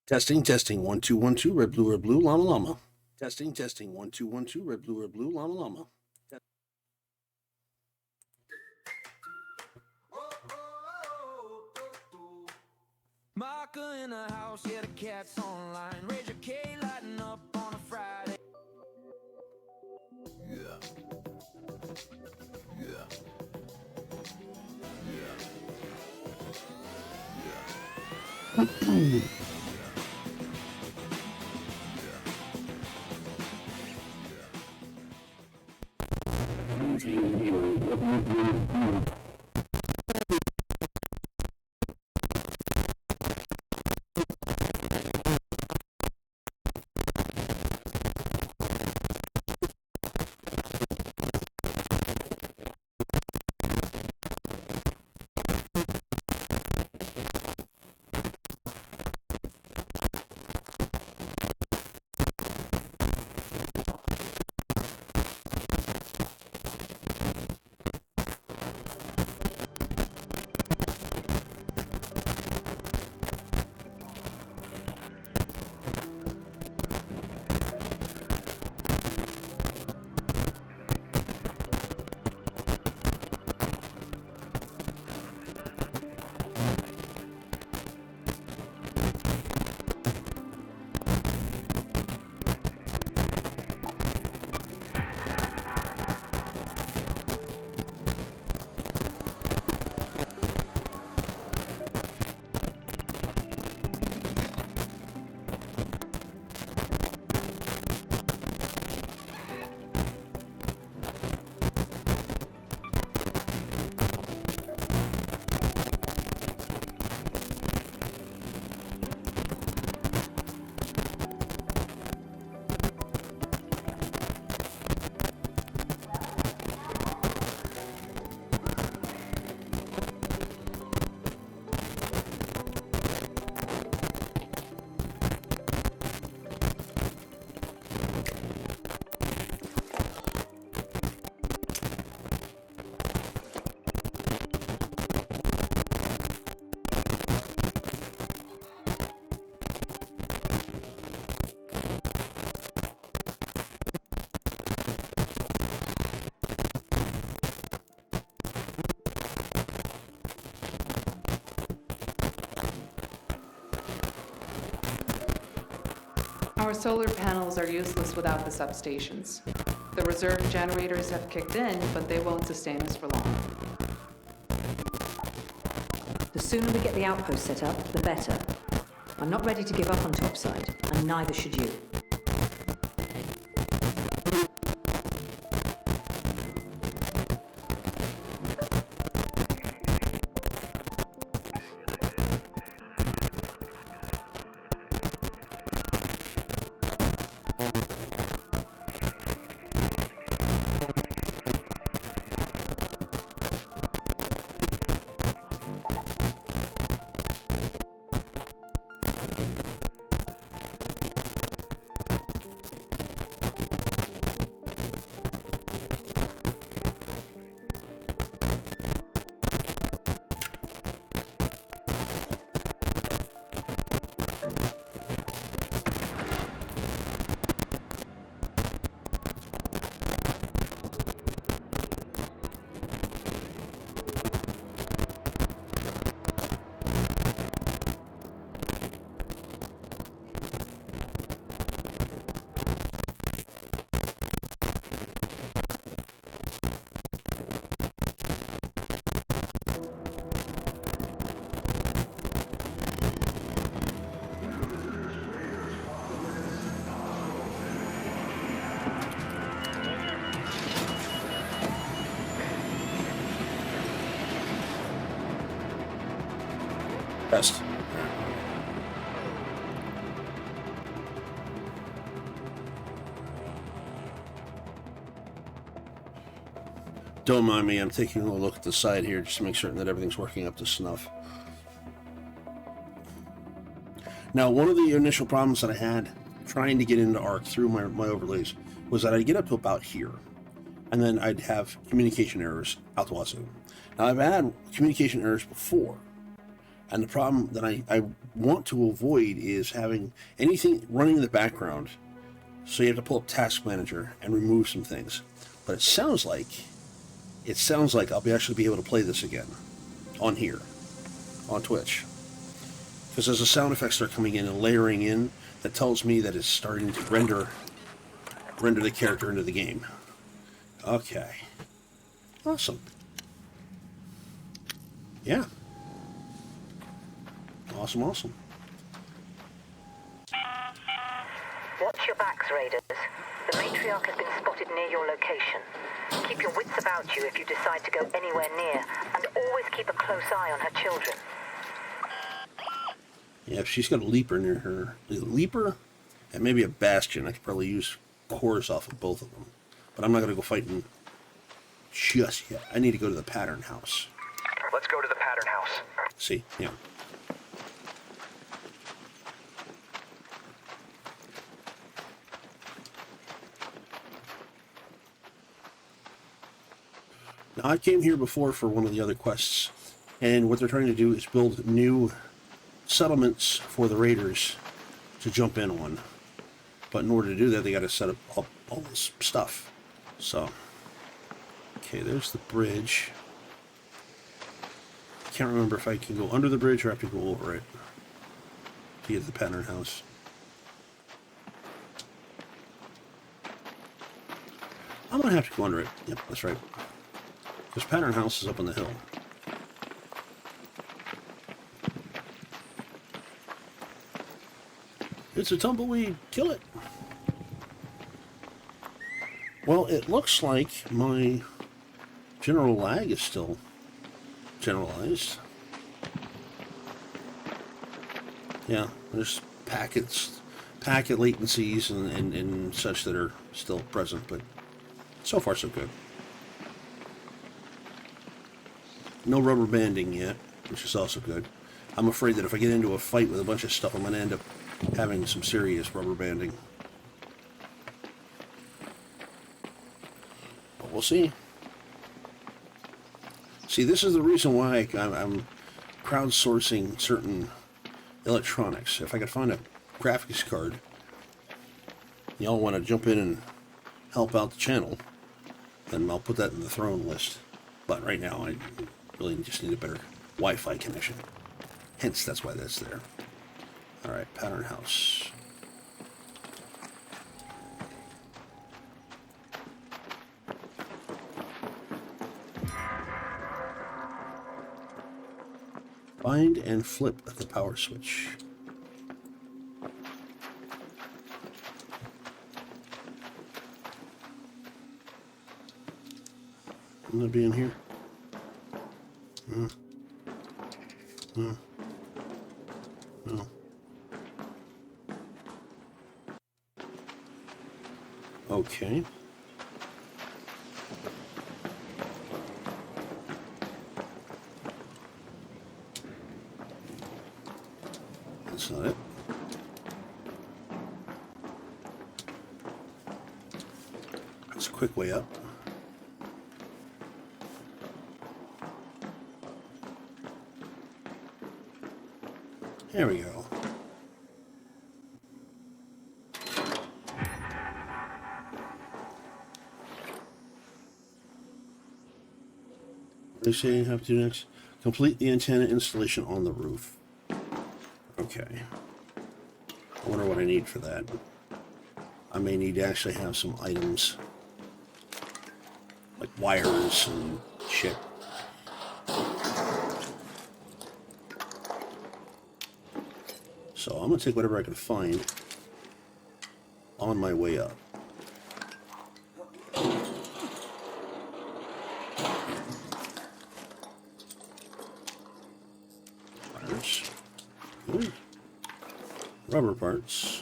Testing, testing, 1 2 1 2, red blue, llama llama. Testing, testing, 1 2 1 2, red blue, llama llama. Marker in the house, yeah, the cat's online. Raise your K, lighting up on a Friday. Yeah. Yeah. Yeah. Our solar panels are useless without the substations. The reserve generators have kicked in, but they won't sustain us for long. The sooner we get the outpost set up, the better. I'm not ready to give up on topside, and neither should you. Test. Don't mind me, I'm taking a look at the side here just to make certain that everything's working up to snuff. Now, one of the initial problems that I had trying to get into ARC through my overlays was that I'd get up to about here, and then I'd have communication errors out the wazoo. Now, I've had communication errors before, and the problem that I want to avoid is having anything running in the background. So you have to pull up Task Manager and remove some things. But it sounds like I'll actually be able to play this again on here, on Twitch. Because as the sound effects start coming in and layering in, that tells me that it's starting to render the character into the game. Okay. Awesome. Yeah. Awesome. Watch your backs, Raiders. The matriarch has been spotted near your location. Keep your wits about you if you decide to go anywhere near, and always keep a close eye on her children. Yeah, if she's got a leaper near her, a leaper and maybe a bastion, I could probably use cores off of both of them. But I'm not going to go fighting just yet. I need to go to the pattern house. Let's go to the pattern house. See, yeah. Now, I came here before for one of the other quests, and what they're trying to do is build new settlements for the raiders to jump in on. But in order to do that, they got to set up all this stuff. So, okay, there's the bridge. Can't remember if I can go under the bridge or I have to go over it to get to the pattern house. I'm gonna have to go under it. Yep, that's right. This pattern house is up on the hill. It's a tumbleweed. Kill it. Well, it looks like my general lag is still generalized. Yeah, there's packet latencies and such that are still present, but so far so good. No rubber banding yet, which is also good. I'm afraid that if I get into a fight with a bunch of stuff, I'm going to end up having some serious rubber banding. But we'll see. See, this is the reason why I'm crowdsourcing certain electronics. If I could find a graphics card, y'all want to jump in and help out the channel, then I'll put that in the throne list. But right now, I really just need a better Wi-Fi connection. Hence, that's why that's there. Alright, pattern house. Find and flip the power switch. Wouldn't that be in here? No. Okay. That's not it. That's a quick way up. There we go. What do you say you have to do next? Complete the antenna installation on the roof. Okay. I wonder what I need for that. I may need to actually have some items like wires and shit. So I'm going to take whatever I can find on my way up. Parts. Ooh. Rubber parts.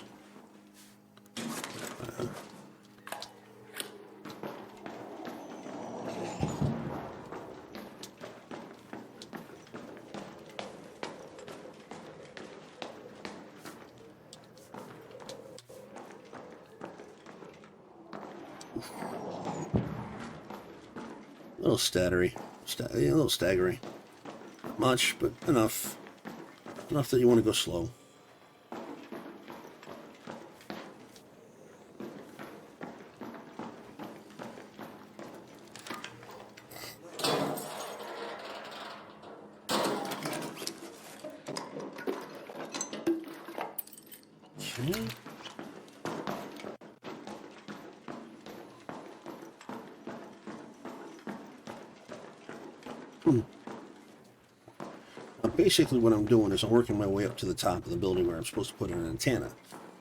A little staggery. A little staggery. Not much, but enough. Enough that you want to go slow. Okay. Basically what I'm doing is I'm working my way up to the top of the building where I'm supposed to put in an antenna.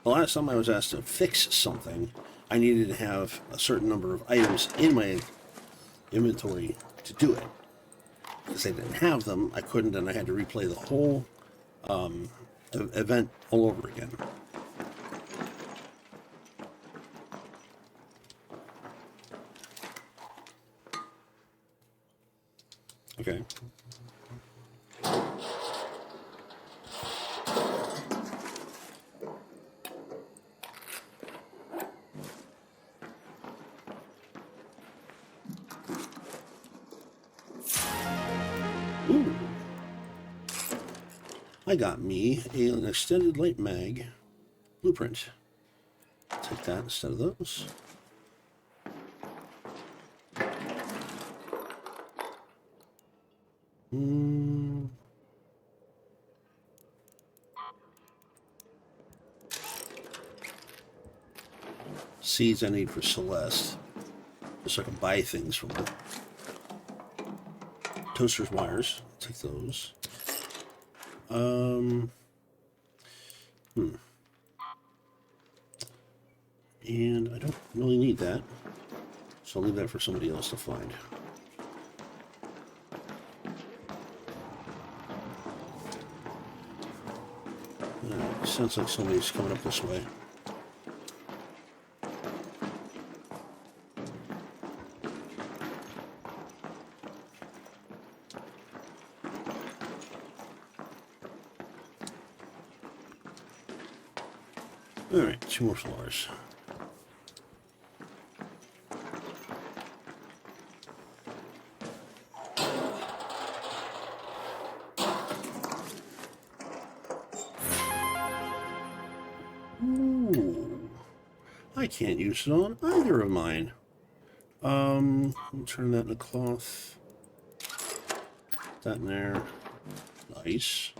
The last time I was asked to fix something, I needed to have a certain number of items in my inventory to do it. Because I didn't have them, I couldn't, and I had to replay the whole event all over again. Okay. Ooh. I got me an extended light mag blueprint. Take that instead of those. Seeds I need for Celeste, so I can buy things from her. Toaster's wires, take those. And I don't really need that, so I'll leave that for somebody else to find. Sounds like somebody's coming up this way. Alright, 2 more floors. Ooh. I can't use it on either of mine. I'll turn that into cloth. That in there. Nice.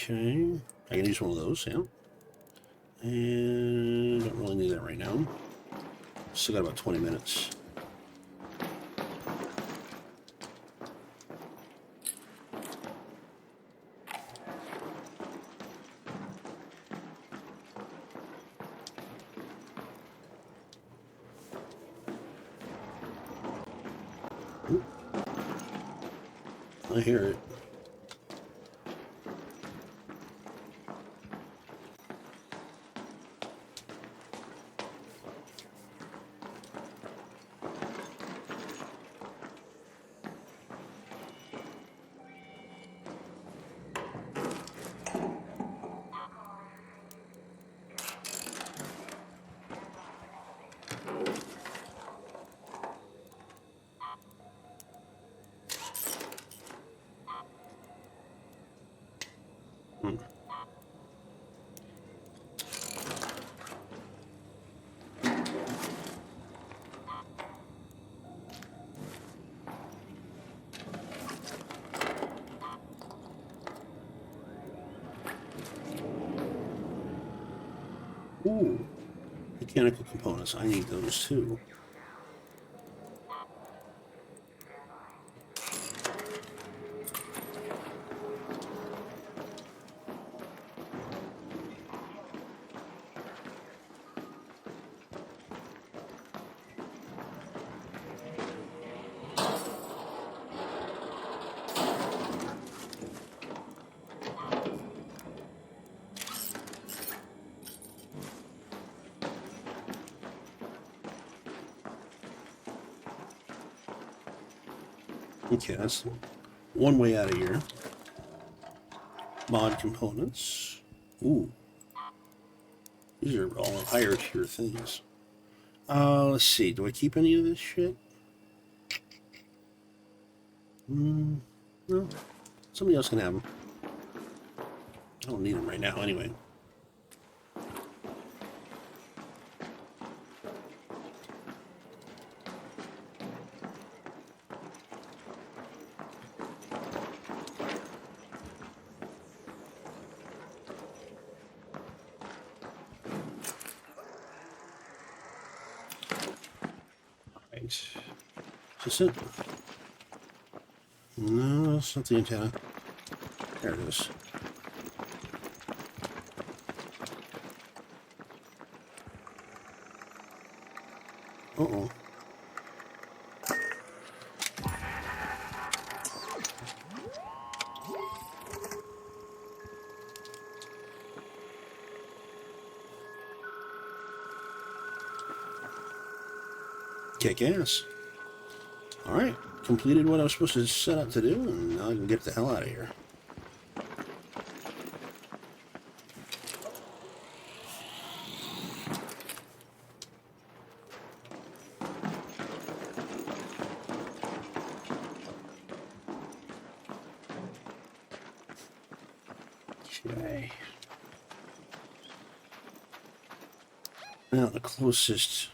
Okay, I can use one of those, yeah. And don't really need that right now. Still got about 20 minutes. Ooh. I hear it. Ooh, mechanical components. I need those too. Okay, that's one way out of here. Mod components. Ooh. These are all higher tier things. Let's see. Do I keep any of this shit? No, somebody else can have them. I don't need them right now anyway. Right. Is this it? No, that's not the antenna. There it is. Uh-oh. Kick ass. Alright, completed what I was supposed to set out to do, and now I can get the hell out of here. Okay. Now the closest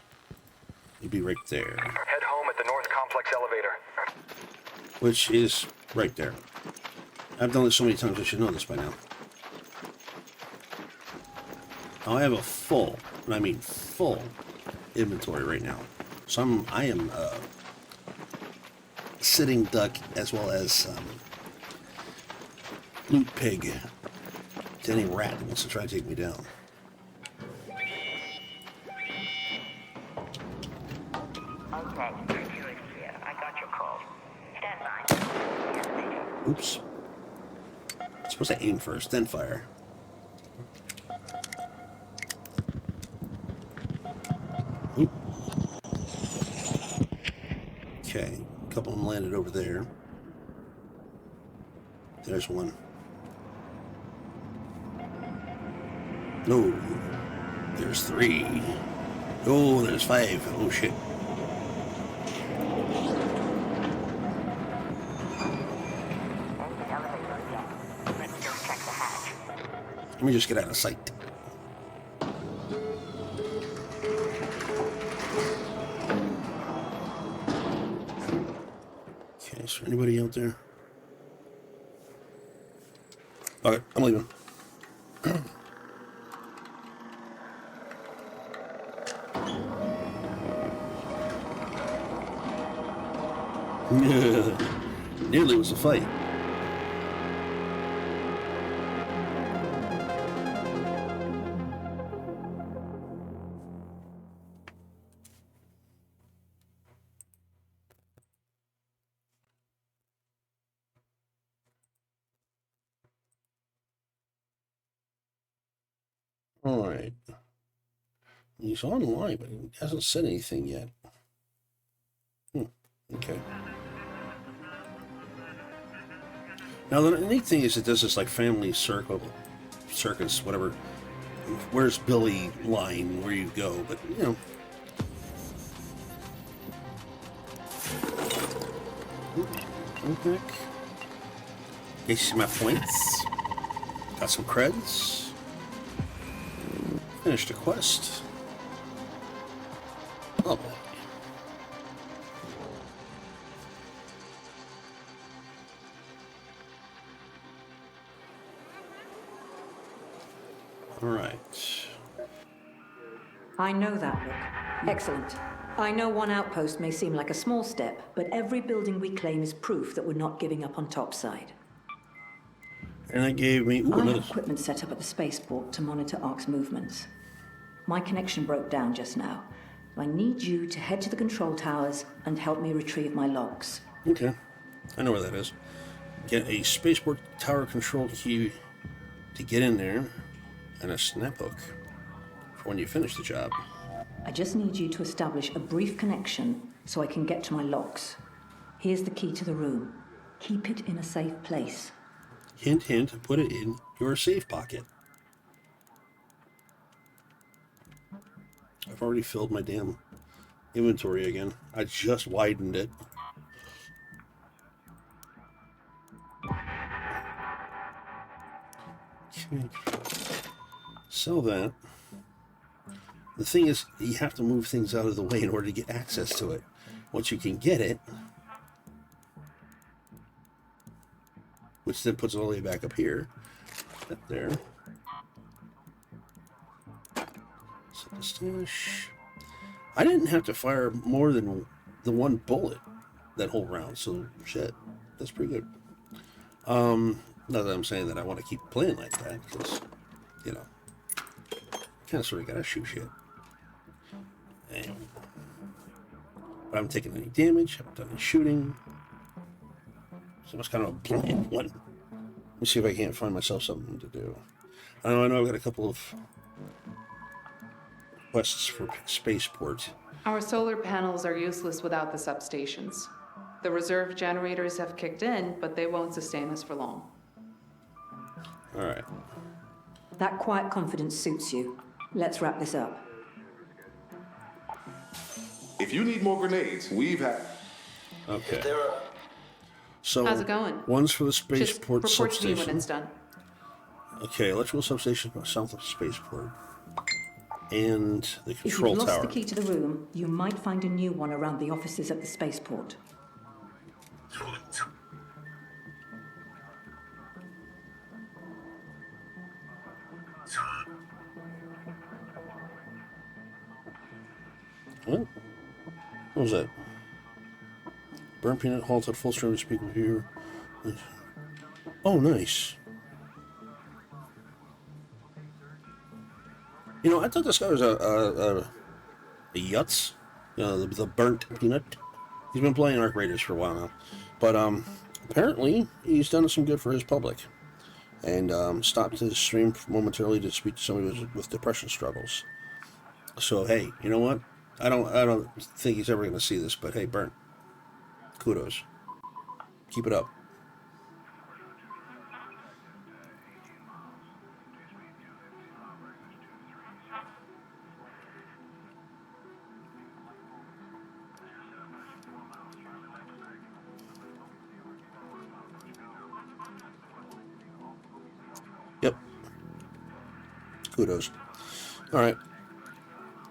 would be right there, Head home at the North Complex elevator. which is right there. I've done this so many times I should know this by now. Now I have a full, and I mean full, inventory right now. So I am sitting duck as well as loot pig to any rat that wants to try to take me down. Okay, security here. I got your call. Stand by. Oops. I'm supposed to aim first, then fire. Oop. Okay, a couple of them landed over there. There's one. No. There's 3. Oh, there's 5. Oh, shit. Let me just get out of sight. Okay, is there anybody out there? Okay, I'm leaving. Nearly was a fight. All right. He's online, but he hasn't said anything yet. Okay. Now the neat thing is it does this like family circus, whatever. Where's Billy line where you go, but you know. Okay. You see my points. Got some creds. Finished a quest. Oh boy. All right. I know that look. Excellent. I know one outpost may seem like a small step, but every building we claim is proof that we're not giving up on topside. And that gave me I another. have equipment set up at the spaceport to monitor ARC's movements. My connection broke down just now. I need you to head to the control towers and help me retrieve my logs. Okay, I know where that is. Get a spaceport tower control key to get in there, and a snap hook for when you finish the job. I just need you to establish a brief connection so I can get to my logs. Here's the key to the room. Keep it in a safe place. Hint, hint, put it in your safe pocket. I've already filled my damn inventory again. I just widened it. Sell that. The thing is, you have to move things out of the way in order to get access to it. Once you can get it, which then puts it all the way back up here. Up there. Set the stash. I didn't have to fire more than the one bullet that whole round, so shit. That's pretty good. Not that I'm saying that I want to keep playing like that, because, you know, kind of sort of gotta shoot shit. And, but I haven't taken any damage, haven't done any shooting. So it's kind of a bland one. Let me see if I can't find myself something to do. I know I've got a couple of quests for spaceport. Our solar panels are useless without the substations. The reserve generators have kicked in, but they won't sustain us for long. All right. That quiet confidence suits you. Let's wrap this up. If you need more grenades, we've had. Okay. So How's it going? one's for the Just spaceport report to me when substation. it's done. Okay, electrical substation south of spaceport. And the If control you've lost tower. the key to the room, you might find a new one around the offices at the spaceport. What? What was that? Burn peanut halted full stream to speak with you. Oh, nice. You know, I thought this guy was a Yutz. You know, the burnt peanut. He's been playing Arc Raiders for a while now. But apparently, he's done some good for his public. And stopped his stream momentarily to speak to somebody with depression struggles. So, hey, you know what? I don't think he's ever going to see this, but hey, Burnt. Kudos. Keep it up. Yep. Kudos. All right.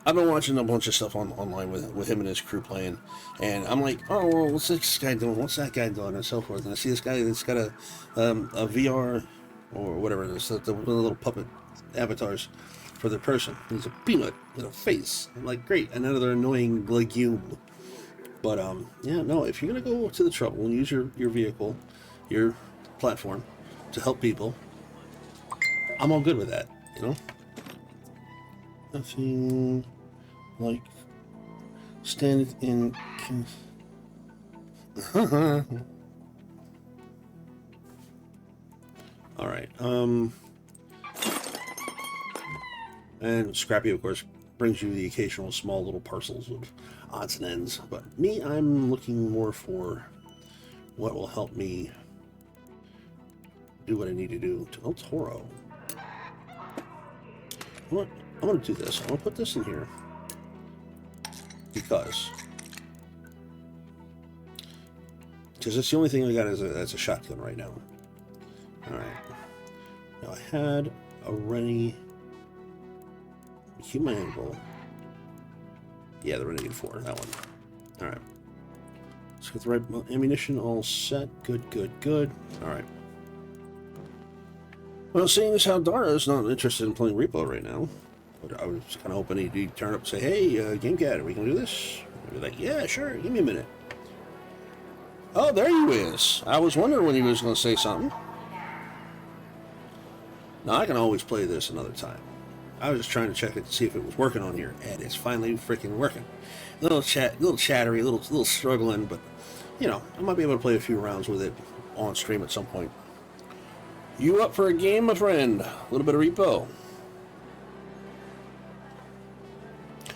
I've been watching a bunch of stuff online with him and his crew playing, and I'm like, oh, well, what's this guy doing? What's that guy doing? And so forth. And I see this guy that's got a VR or whatever it is, the little puppet avatars for their person. He's a peanut with a face. I'm like, great, another annoying legume. But yeah, no, if you're gonna go to the trouble and use your vehicle, your platform to help people, I'm all good with that. You know. Nothing like stand in. All right. And Scrappy, of course, brings you the occasional small little parcels of odds and ends. But me, I'm looking more for what will help me do what I need to do to El Toro. What? I'm going to do this. I'm going to put this in here because it's the only thing I got as a shotgun right now. All right. Now I had already keep my anvil. Yeah, the Renegade 4, that one. All right. Let's get the right ammunition all set. Good, good, good. All right. Well, seeing as how Dara's not interested in playing R.E.P.O right now, but I was kind of hoping he'd turn up and say, hey, GameCat, are we going to do this? I'd be like, yeah, sure, give me a minute. Oh, there he is. I was wondering when he was going to say something. Now, I can always play this another time. I was just trying to check it to see if it was working on here, and it's finally freaking working. A little chattery, a little struggling, but, you know, I might be able to play a few rounds with it on stream at some point. You up for a game, my friend? A little bit of R.E.P.O.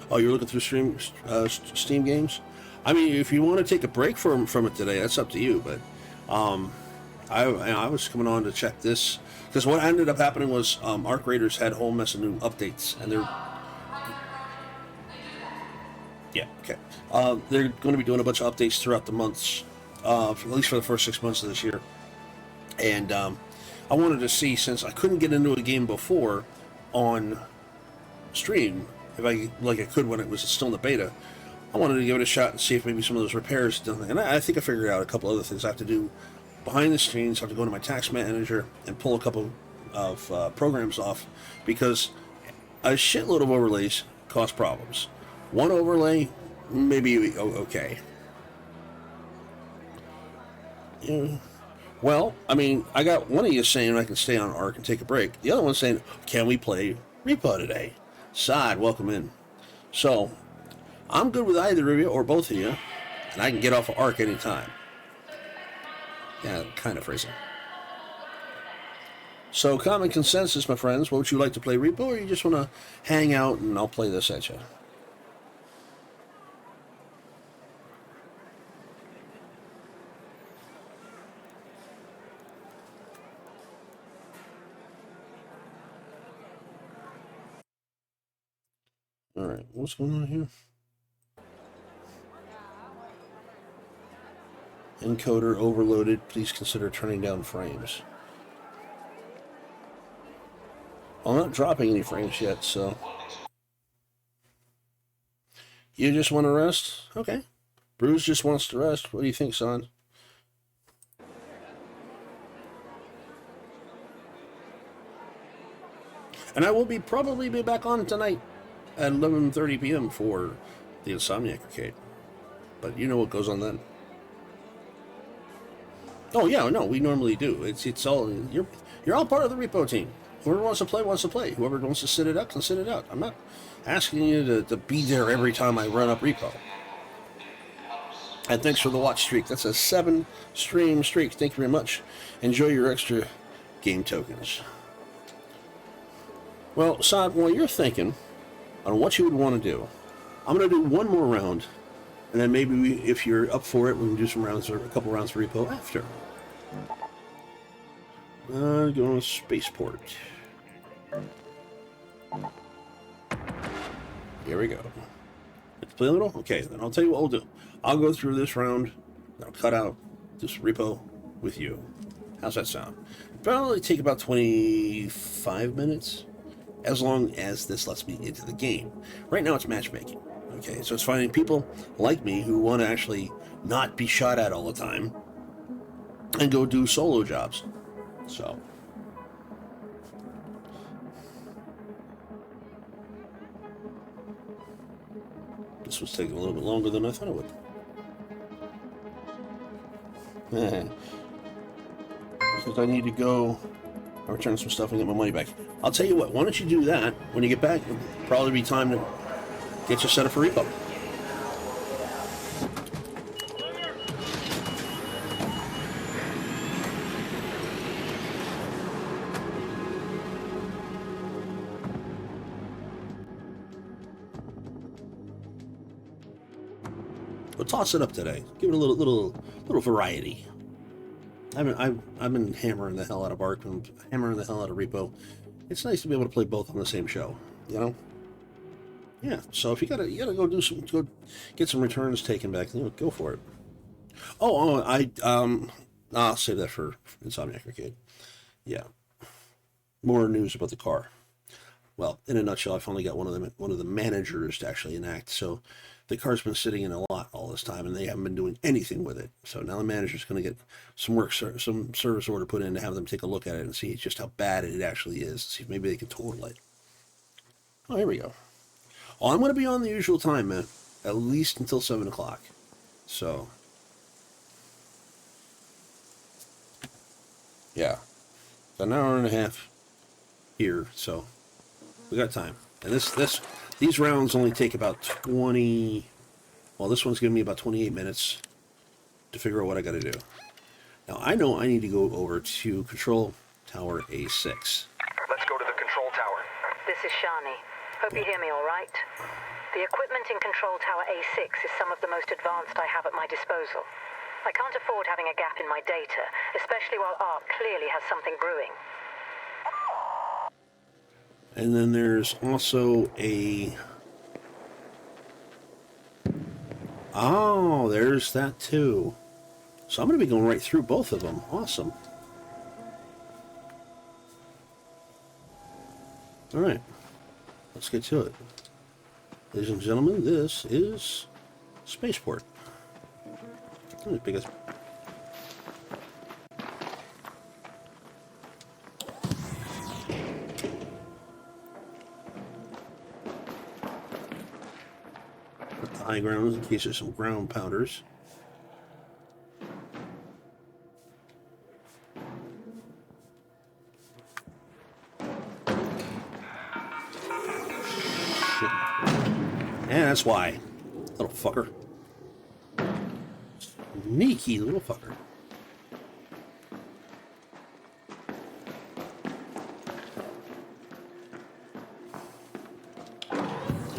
Oh, you're looking through Steam games? I mean, if you want to take a break from it today, that's up to you. But I was coming on to check this because what ended up happening was Arc Raiders had a whole mess of new updates, and they're going to be doing a bunch of updates throughout the months, at least for the first 6 months of this year, and I wanted to see, since I couldn't get into a game before on stream, if I like I could when it was still in the beta, I wanted to give it a shot and see if maybe some of those repairs done. And I think I figured out a couple other things I have to do behind the scenes. I have to go to my tax manager and pull a couple of programs off, because a shitload of overlays cause problems. One overlay, maybe okay. Yeah. Well, I mean, I got one of you saying I can stay on ARC and take a break. The other one saying, can we play R.E.P.O today? Side, welcome in. So, I'm good with either of you or both of you, and I can get off of ARC anytime. Yeah, kind of phrasing. So, common consensus, my friends. Would you like to play R.E.P.O, or you just want to hang out and I'll play this at you? Alright, what's going on here? Encoder overloaded. Please consider turning down frames. I'm not dropping any frames yet, so... You just want to rest? Okay. Bruce just wants to rest. What do you think, son? And I will probably be back on tonight at 11:30 p.m. for the Insomniac Arcade. But you know what goes on then. Oh yeah, no, we normally do. It's all you're all part of the R.E.P.O team. Whoever wants to play wants to play. Whoever wants to sit it out can sit it out. I'm not asking you to be there every time I run up R.E.P.O. And thanks for the watch streak. That's a 7-stream streak. Thank you very much. Enjoy your extra game tokens. Well, Saad, while you're thinking on what you would want to do, I'm going to do one more round, and then maybe if you're up for it, we can do some rounds, or a couple rounds of R.E.P.O after. Go to Spaceport. Here we go. Let's play a little? Okay, then I'll tell you what we'll do. I'll go through this round, and I'll cut out this R.E.P.O with you. How's that sound? Probably take about 25 minutes, as long as this lets me into the game. Right now it's matchmaking. Okay, so it's finding people like me who want to actually not be shot at all the time and go do solo jobs. So, this was taking a little bit longer than I thought it would. Because I need to go return some stuff and get my money back. I'll tell you what, why don't you do that? When you get back, it'll probably be time to get you set up for R.E.P.O. We'll toss it up today. Give it a little variety. I've been hammering the hell out of ARC and hammering the hell out of R.E.P.O. It's nice to be able to play both on the same show, you know? Yeah, so if you gotta go get some returns taken back, go for it. I'll save that for Insomniac Arcade. Yeah. More news about the car. Well, in a nutshell, I finally got one of the managers to actually enact. So the car's been sitting in a lot all this time, and they haven't been doing anything with it. So now the manager's going to get some service order put in to have them take a look at it and see just how bad it actually is. See if maybe they can total it. Oh, here we go. Oh, I'm going to be on the usual time, man. At least until 7 o'clock. So, yeah. An hour and a half here, so we got time. And these rounds only take about 20... Well, this one's giving me about 28 minutes to figure out what I got to do. Now, I know I need to go over to Control Tower A6. Let's go to the control tower. This is Shani. Hope you hear me all right. The equipment in Control Tower A6 is some of the most advanced I have at my disposal. I can't afford having a gap in my data, especially while ARP clearly has something brewing. And then there's also a... Oh, there's that too. So I'm going to be going right through both of them. Awesome. Alright. Let's get to it. Ladies and gentlemen, this is Spaceport. Biggest. Put the high ground in case there's some ground pounders. Shit. And that's why. Little fucker. Sneaky little fucker.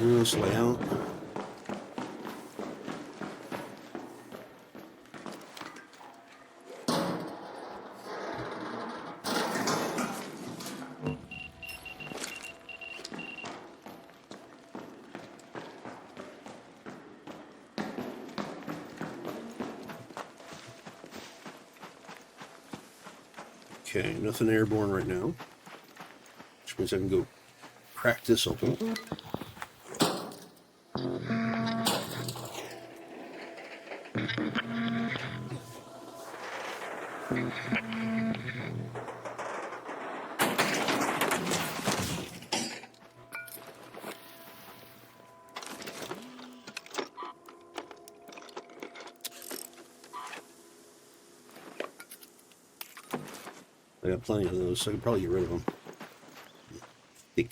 Let's lay out. Okay, nothing airborne right now, which means I can go crack this open. I got plenty of those, so I can probably get rid of them. Stick.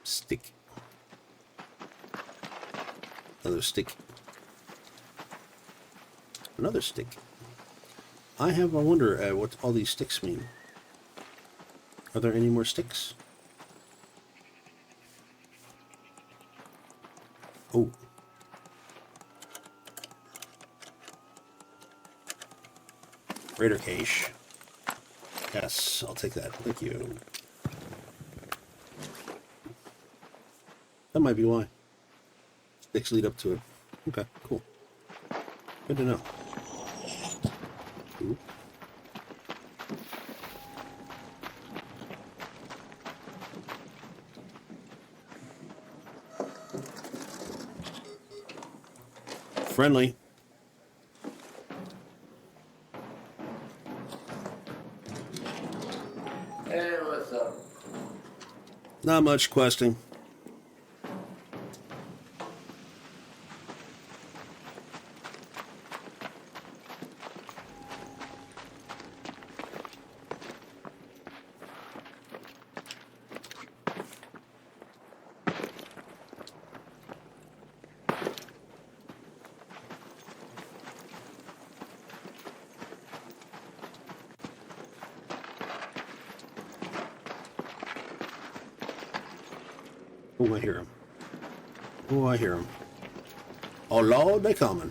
Stick. Another stick. Another stick. I wonder what all these sticks mean. Are there any more sticks? Oh. Raider cache. Yes, I'll take that. Thank you. That might be why. Sticks lead up to it. Okay, cool. Good to know. Ooh. Friendly. Hey, what's up? Not much questing. Oh, I hear him. Oh, I hear him. Oh, Lord, they coming.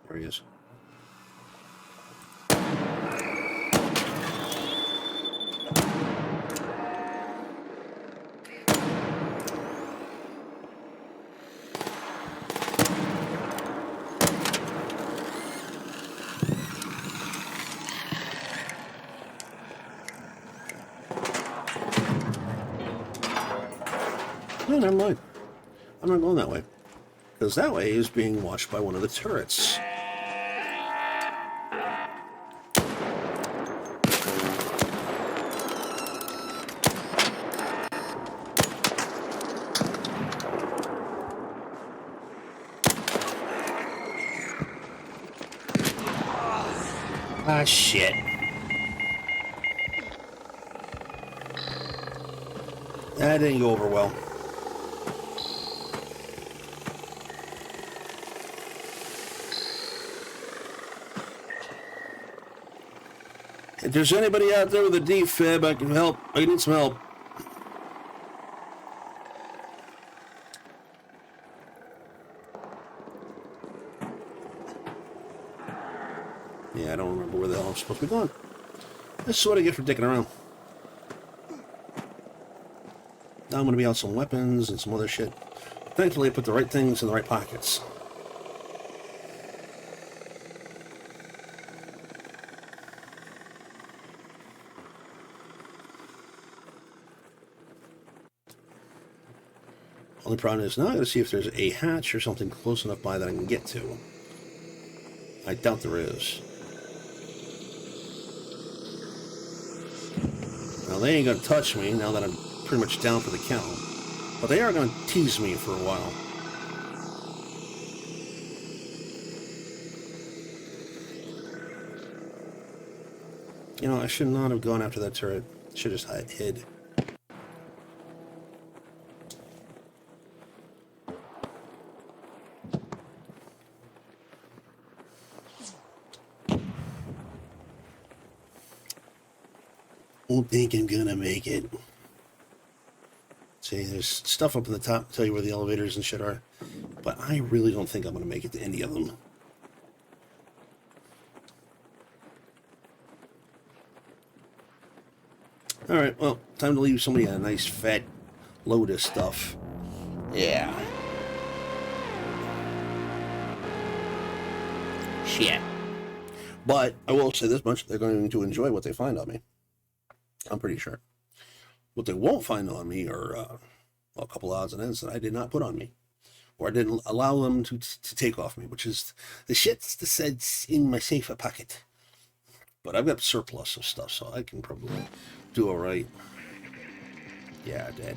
There he is. No, never mind. I'm not going that way. Because that way is being watched by one of the turrets. Ah, shit. That didn't go over well. If there's anybody out there with a defib, I can help. I need some help. Yeah, I don't remember where the hell I'm supposed to be going. This is what I get for dicking around. Now I'm going to be out some weapons and some other shit. Thankfully, I put the right things in the right pockets. Only problem is now I gotta see if there's a hatch or something close enough by that I can get to. I doubt there is. Now they ain't gonna touch me now that I'm pretty much down for the count. But they are gonna tease me for a while. You know, I should not have gone after that turret. Should have just hid. Don't think I'm gonna make it. See, there's stuff up in the top to tell you where the elevators and shit are. But I really don't think I'm gonna make it to any of them. Alright, well, time to leave somebody a nice fat load of stuff. Yeah. Shit. But I will say this much, they're going to enjoy what they find on me. I'm pretty sure. What they won't find on me are a couple odds and ends that I did not put on me. Or I didn't allow them to take off me, which is the shit's that says in my safe pocket. But I've got surplus of stuff, so I can probably do alright. Yeah, I did.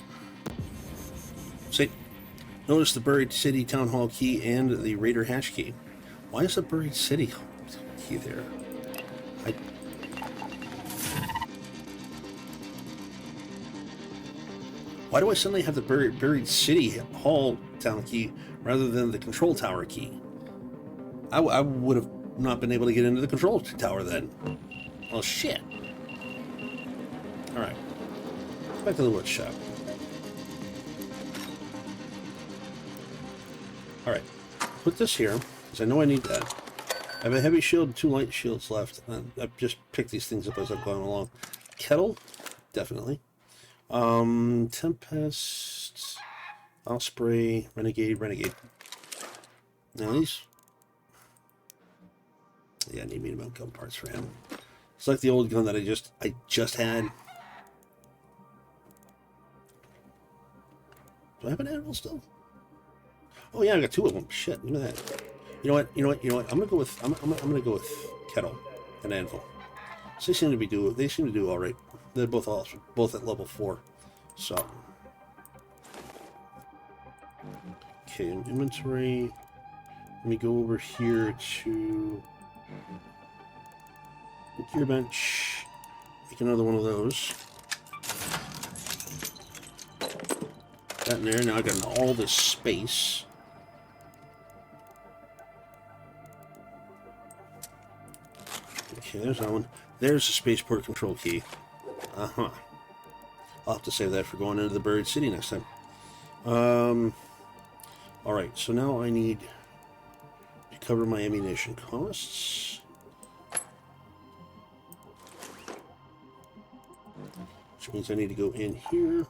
See, notice the buried city town hall key and the raider hatch key. Why is the buried city key there? Why do I suddenly have the buried city hall town key rather than the control tower key? I would have not been able to get into the control tower then. Well, shit. Alright. Back to the wood shop. Alright. Put this here, because I know I need that. I have a heavy shield and 2 light shields left. I've just picked these things up as I've gone along. Kettle? Definitely. Tempest, Osprey, Renegade. Now these, yeah, I need medium gun parts for him. It's like the old gun that I just had. Do I have an anvil still? Oh yeah, I got 2 of them. Shit, look at that. You know what? I'm gonna go with kettle and anvil. So they seem to do all right. They're both at level 4. So, okay, in inventory. Let me go over here to the gear bench. Make another one of those. That in there. Now I got all this space. Okay, there's that one. There's the spaceport control key. Uh-huh. I'll have to save that for going into the buried city next time. Alright, so now I need to cover my ammunition costs. Which means I need to go in here.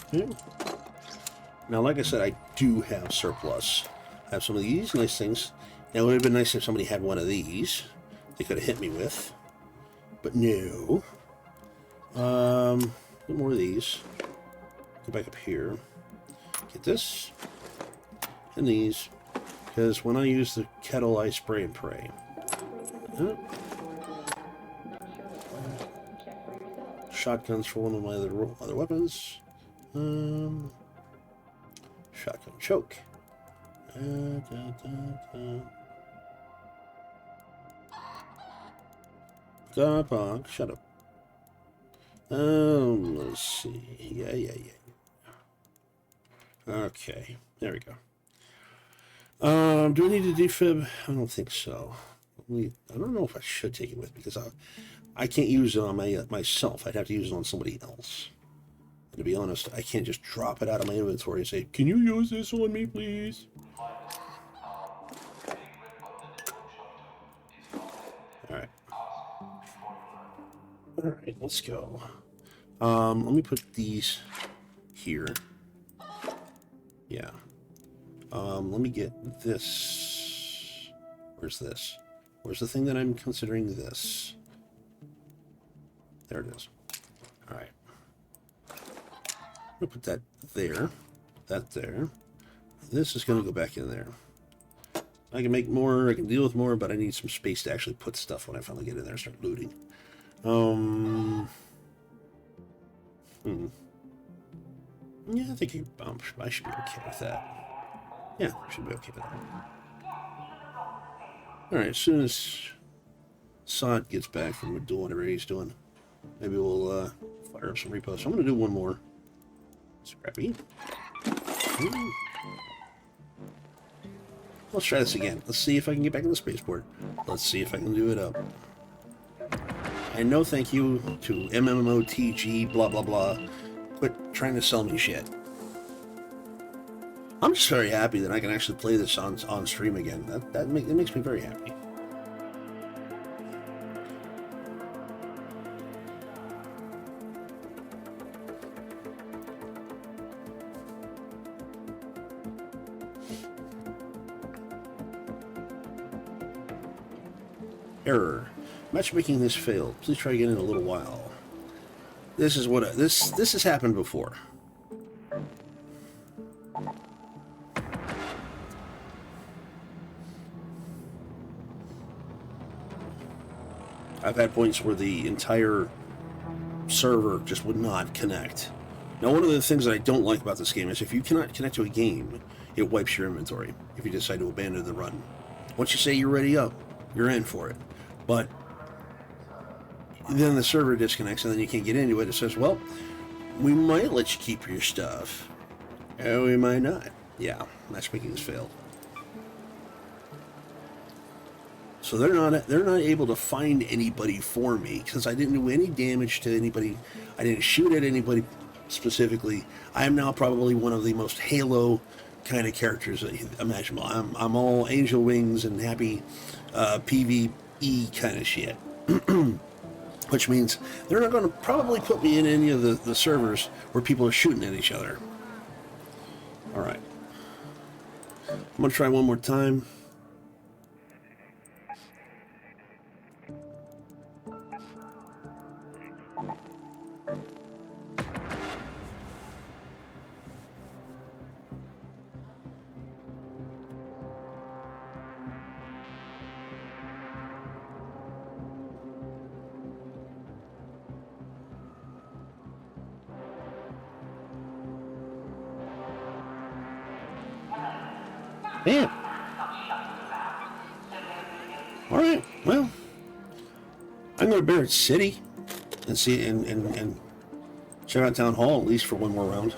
Okay. Now, like I said, I do have surplus. I have some of these nice things. Now, it would have been nice if somebody had one of these they could have hit me with. But no. More of these. Go back up here. Get this. And these. Because when I use the kettle, I spray and pray. Shotguns for one of my other weapons. Shotgun choke. Godbog, shut up. Let's see. Yeah. Okay, there we go. Do I need a defib? I don't think so. I don't know if I should take it with me because I can't use it on myself. I'd have to use it on somebody else. And to be honest, I can't just drop it out of my inventory and say, "Can you use this on me, please?" Alright. Alright, let's go. Let me put these here. Yeah. Let me get this. Where's this? Where's the thing that I'm considering this? There it is. Alright. I'm gonna put that there. That there. This is gonna go back in there. I can make more, I can deal with more, but I need some space to actually put stuff when I finally get in there and start looting. Yeah, I think I should be okay with that. Yeah, I should be okay with that. Alright, as soon as Sod gets back from doing whatever he's doing, maybe we'll fire up some repos. So I'm going to do one more. Scrappy. Let's try this again. Let's see if I can get back in the spaceport. Let's see if I can do it up. And no thank you to MMOTG blah blah blah. Quit trying to sell me shit. I'm just very happy that I can actually play this on stream again. That makes me very happy. Error. Matchmaking has failed. Please try again in a little while. This is what this has happened before. I've had points where the entire server just would not connect. Now, one of the things that I don't like about this game is if you cannot connect to a game, it wipes your inventory if you decide to abandon the run. Once you say you're ready up, you're in for it. But then the server disconnects and then you can't get into it. It says, well, we might let you keep your stuff. And we might not. Yeah, matchmaking has failed. So they're not able to find anybody for me because I didn't do any damage to anybody. I didn't shoot at anybody specifically. I am now probably one of the most Halo kind of characters imaginable. I'm all angel wings and happy PvE kind of shit. Which means they're not going to probably put me in any of the servers where people are shooting at each other. Alright. I'm going to try one more time. Damn. Alright, well, I'm going to Barrett City and see and check out Town Hall at least for one more round.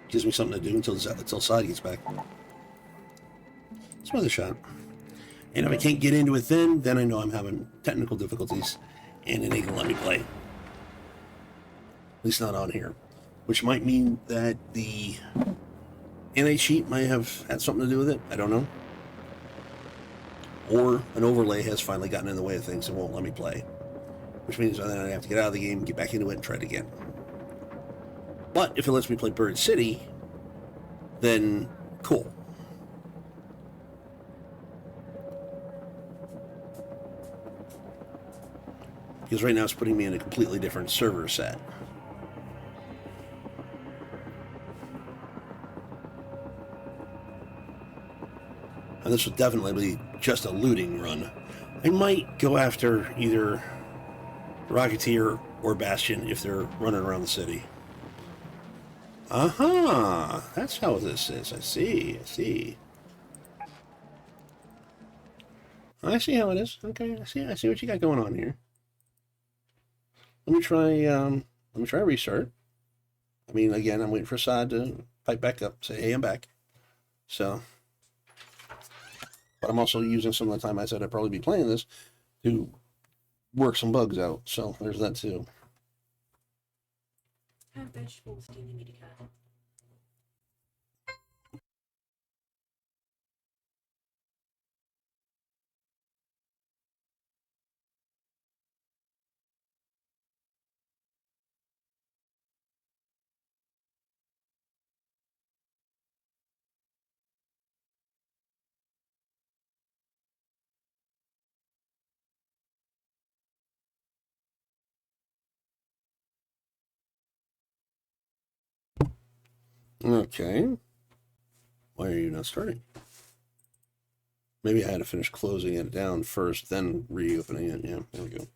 Gives me something to do until Side gets back. It's worth a shot. And if I can't get into it then I know I'm having technical difficulties and it ain't going to let me play. At least not on here. Which might mean that the NA cheat might have had something to do with it. I don't know. Or an overlay has finally gotten in the way of things and won't let me play. Which means then I have to get out of the game, get back into it, and try it again. But if it lets me play Bird City, then cool. Because right now it's putting me in a completely different server set. And this would definitely be just a looting run. I might go after either Rocketeer or Bastion if they're running around the city. Uh-huh. That's how this is. I see. I see how it is. Okay, I see what you got going on here. Let me try restart. I mean, again, I'm waiting for Assad to pipe back up, say, hey, I'm back. So, but I'm also using some of the time I said I'd probably be playing this to work some bugs out. So there's that too. How many vegetables do you need to cut? Okay. Why are you not starting? Maybe I had to finish closing it down first, then reopening it. Yeah, there we go.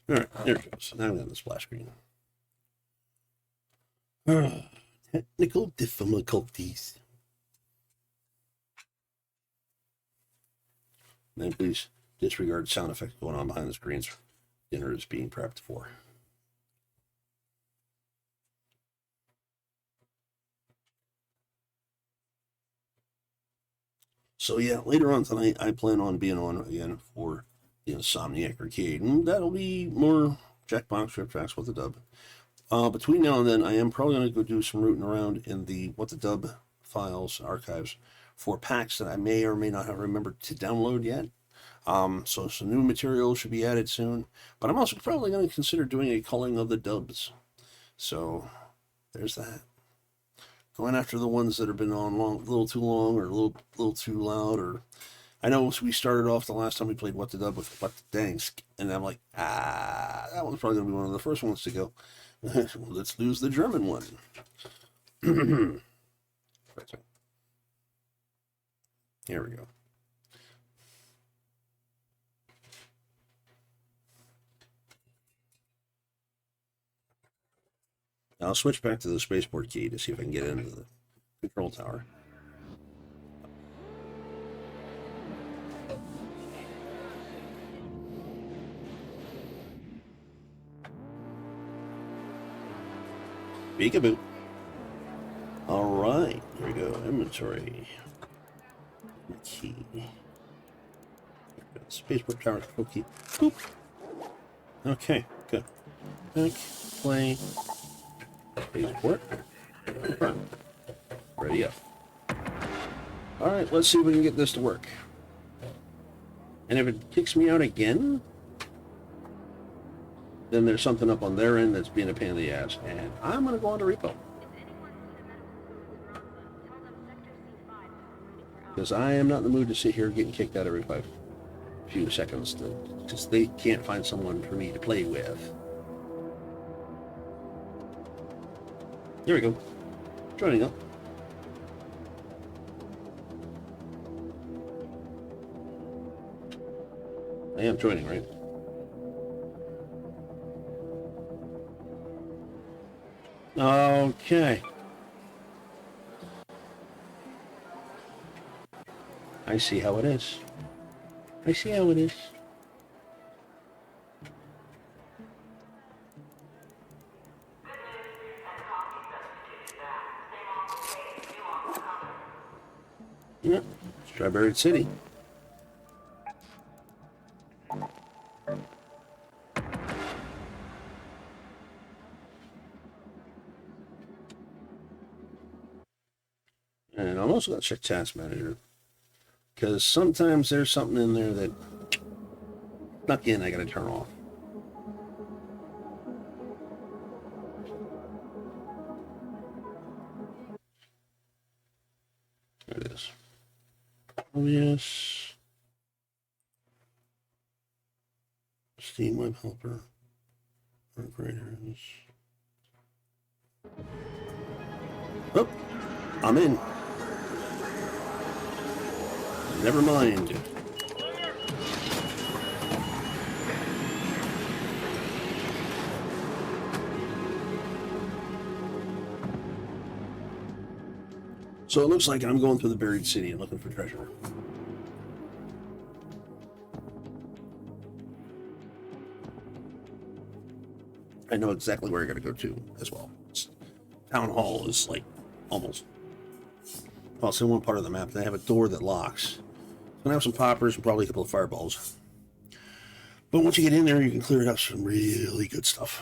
All right, there it goes. Now I'm on the splash screen. Technical difficulties. And please disregard sound effects going on behind the screens. Dinner is being prepped for. So yeah, later on tonight, I plan on being on again for the Insomniac Arcade, and that'll be more Jackbox Trip Tracks What the Dub. Between now and then, I am probably going to go do some rooting around in the What the Dub files archives for packs that I may or may not have remembered to download yet. So some new material should be added soon, but I'm also probably going to consider doing a culling of the dubs. So there's that. Going after the ones that have been on a little too long, or a little too loud, or I know we started off the last time we played What the Dub with What the Dansk, and I'm like, that one's probably gonna be one of the first ones to go. Let's lose the German one. Here we go. I'll switch back to the spaceport key to see if I can get into the control tower. Peekaboo. All right, here we go. Inventory. Key. Spaceport tower control key. Boop. Okay, good. Back, play. Spaceport. Confirm. Ready up. All right, let's see if we can get this to work. And if it kicks me out again, then there's something up on their end that's being a pain in the ass, and I'm going to go on to R.E.P.O. Because I am not in the mood to sit here getting kicked out every few seconds, because they can't find someone for me to play with. Here we go. Joining up. I am joining, right? Okay. I see how it is. I see how it is. Yep. Strawberry City. And I'm also going to check Task Manager, because sometimes there's something in there that snuck in I got to turn off. There it is. Oh, yes. Steam Web Helper. Operators. Oh, I'm in. Never mind. So it looks like I'm going through the buried city and looking for treasure. I know exactly where I gotta go to as well. Town Hall is like almost. Well, it's in one part of the map. They have a door that locks. It's gonna have some poppers and probably a couple of fireballs. But once you get in there, you can clear it up some really good stuff.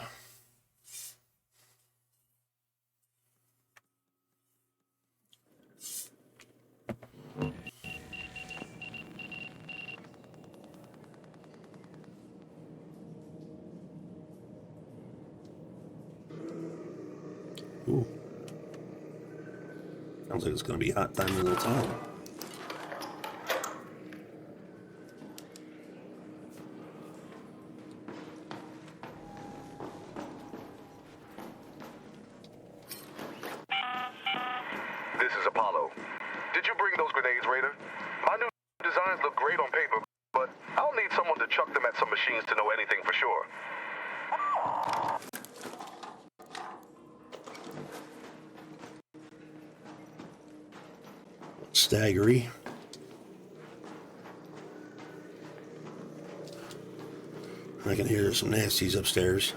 Ooh. Sounds like it's going to be a hot time in the town. This is Apollo. Did you bring those grenades, Raider? My new designs look great on paper, but I'll need someone to chuck them at some machines to know anything for sure. Staggery. I can hear some nasties upstairs.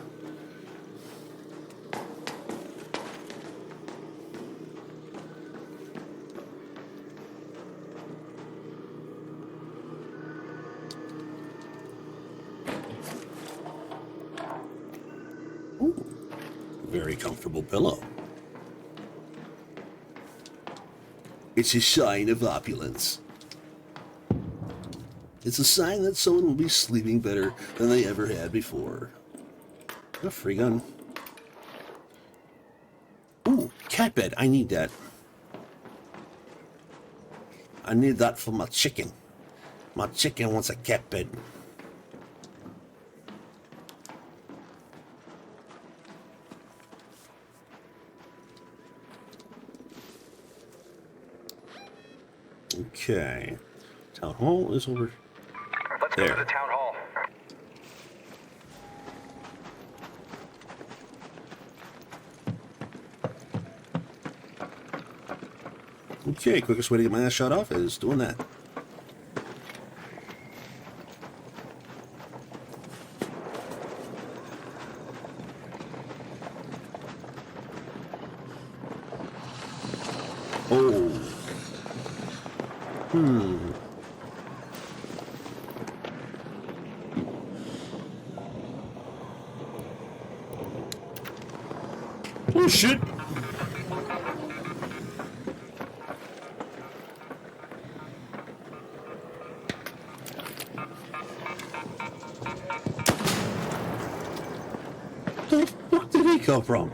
Ooh, very comfortable pillow. It's a sign of opulence. It's a sign that someone will be sleeping better than they ever had before. A free gun. Ooh, cat bed. I need that. I need that for my chicken. My chicken wants a cat bed. Okay. Town Hall is over Let's there. go to the town hall. Okay, quickest way to get my ass shot off is doing that. Oh. Oh shit. Where the fuck did he come from?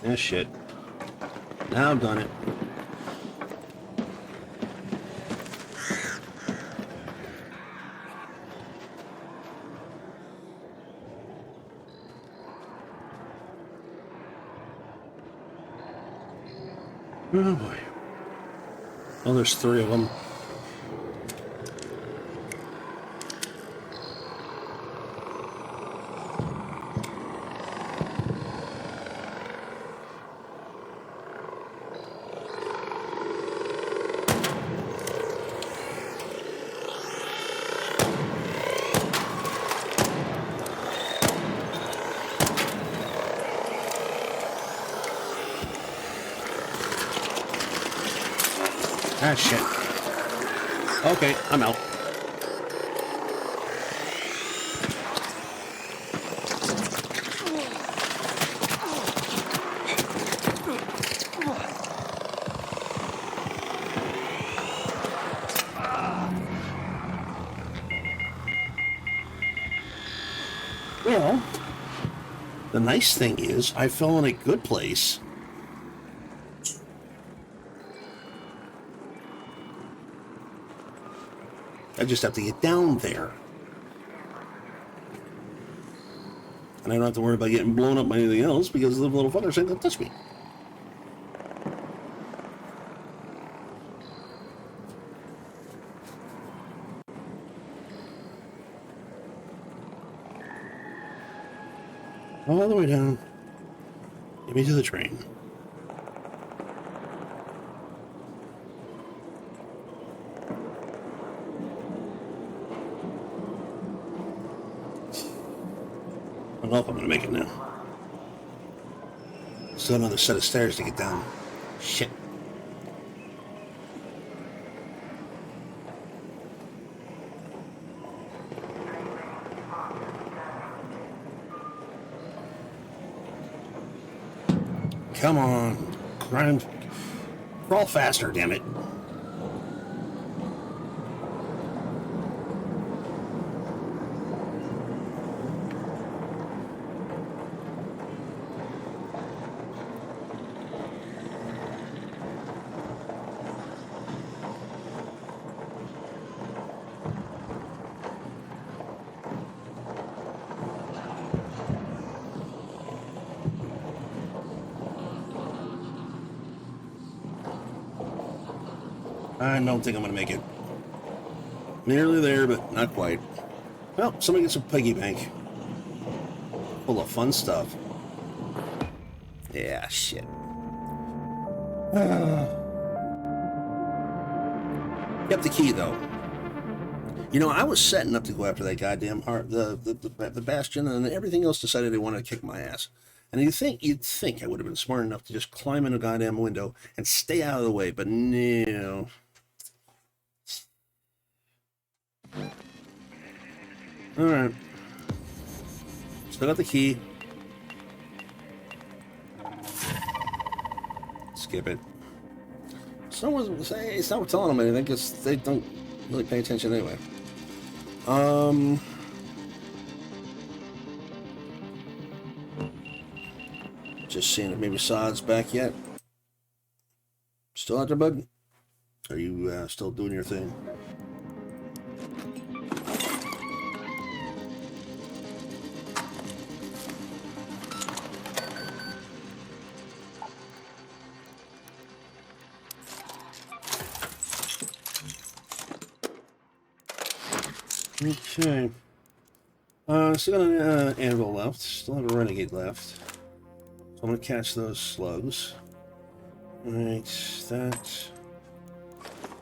Ah, shit. Now I've done it. Oh boy. Oh, there's 3 of them. Ah, shit. Okay, I'm out. Well, the nice thing is I fell in a good place. I just have to get down there. And I don't have to worry about getting blown up by anything else because the little fuckers ain't gonna touch me. All the way down. Get me to the train. I don't know if I'm gonna make it now. Still another set of stairs to get down. Shit. Come on. Grind. Crawl faster, damn it. I don't think I'm going to make it. Nearly there, but not quite. Well, somebody gets a piggy bank. Full of fun stuff. Yeah, shit. Kept the key, though. You know, I was setting up to go after that goddamn the Bastion, and everything else decided they wanted to kick my ass. And you'd think I would have been smart enough to just climb in a goddamn window and stay out of the way, but no. Alright. Still got the key. Skip it. Someone's saying it's not telling them anything because they don't really pay attention anyway. Just seeing if maybe Saad's back yet. Still out there, bud? Are you still doing your thing? Okay. Still got an anvil left. Still have a renegade left. So I'm gonna catch those slugs. Alright, that.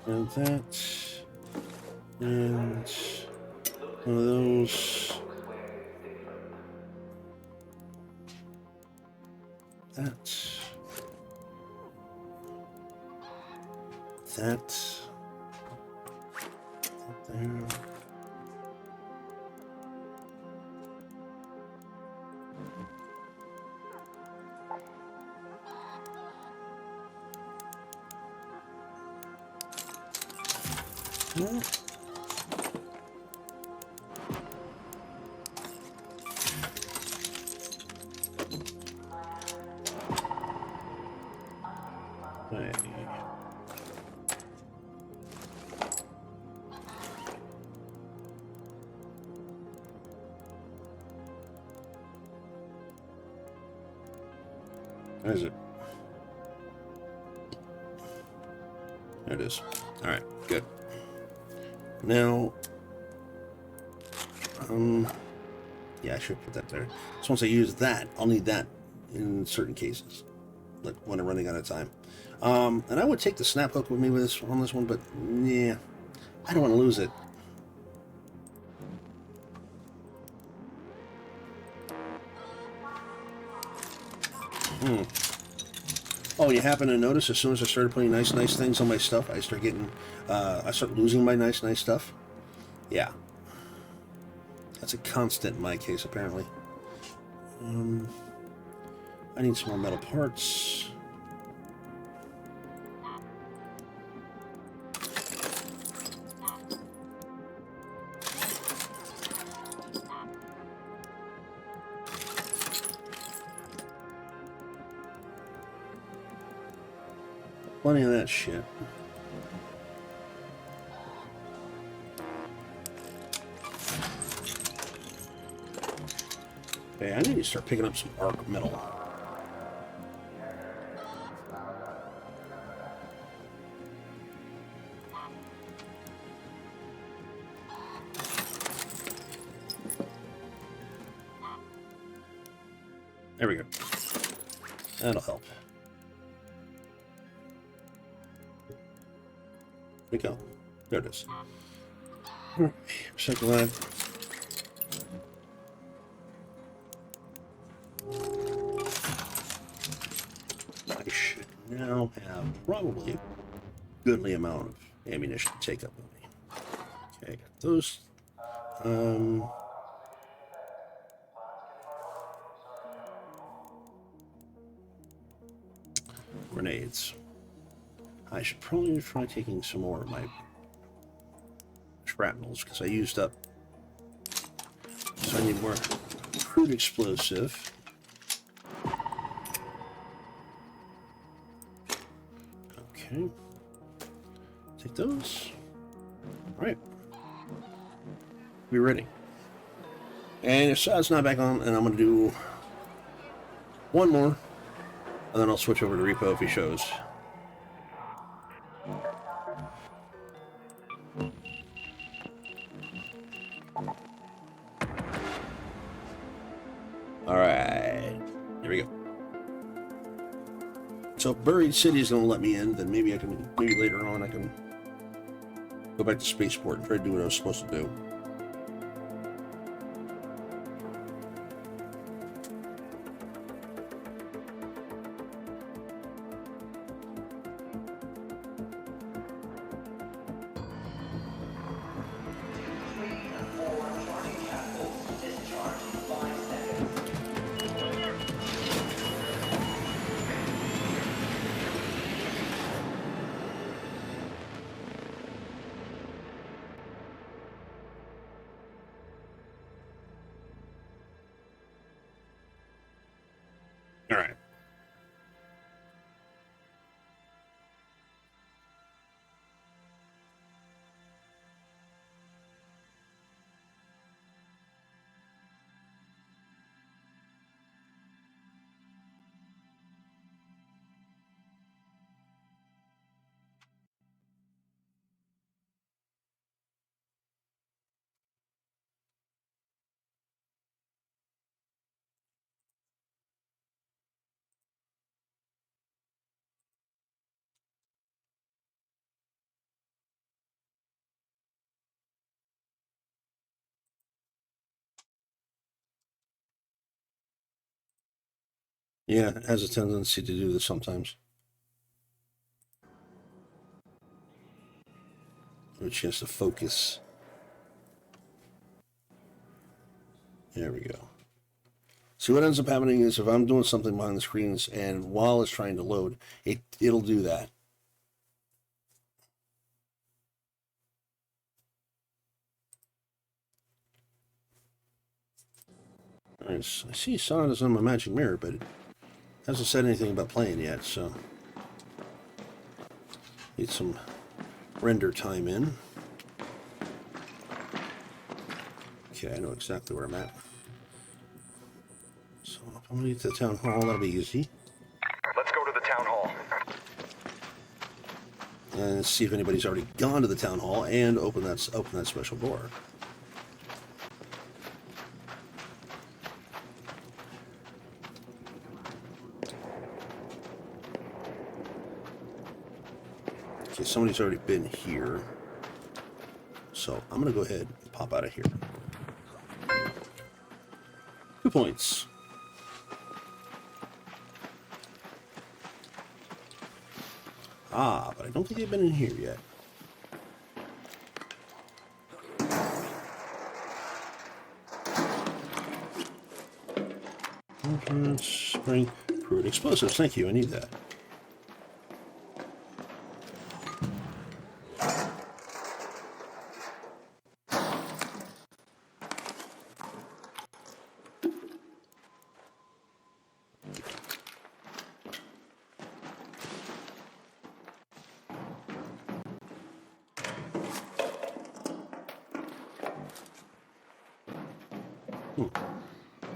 And that. And one of those. That. That. There. Hey. Where is it? There it is. All right, good. Now, yeah, I should put that there. So once I use that, I'll need that in certain cases, like when I'm running out of time. And I would take the snap hook with me with this on this one, but yeah, I don't want to lose it. Oh, you happen to notice as soon as I started putting nice things on my stuff, I start losing my nice stuff. Yeah. That's a constant in my case, apparently. I need some more metal parts. Plenty of that shit. Okay, I need to start picking up some arc metal. That'll help. Where'd it go? There it is. Check that. I should now have probably a goodly amount of ammunition to take up with me. Okay, I got those. Grenades. I should probably try taking some more of my shrapnels because I used up. So I need more crude explosive. Okay. Take those. All right. We're ready. And if Sad's not back on, and I'm going to do one more, and then I'll switch over to R.E.P.O if he shows. Alright, here we go. So if Buried City is going to let me in, then maybe later on I can go back to Spaceport and try to do what I was supposed to do. All right. Yeah, it has a tendency to do this sometimes. A chance to focus. There we go. See, what ends up happening is if I'm doing something behind the screens and while it's trying to load, it'll do that. All right, so I see Son is on my magic mirror, but it hasn't said anything about playing yet, so need some render time in. Okay, I know exactly where I'm at. So if I'm gonna get to the town hall, that'll be easy. Let's go to the town hall. And see if anybody's already gone to the town hall and open that special door. Okay, somebody's already been here. So I'm gonna go ahead and pop out of here. 2 points. Ah, but I don't think they've been in here yet. Spring crude explosives. Thank you. I need that.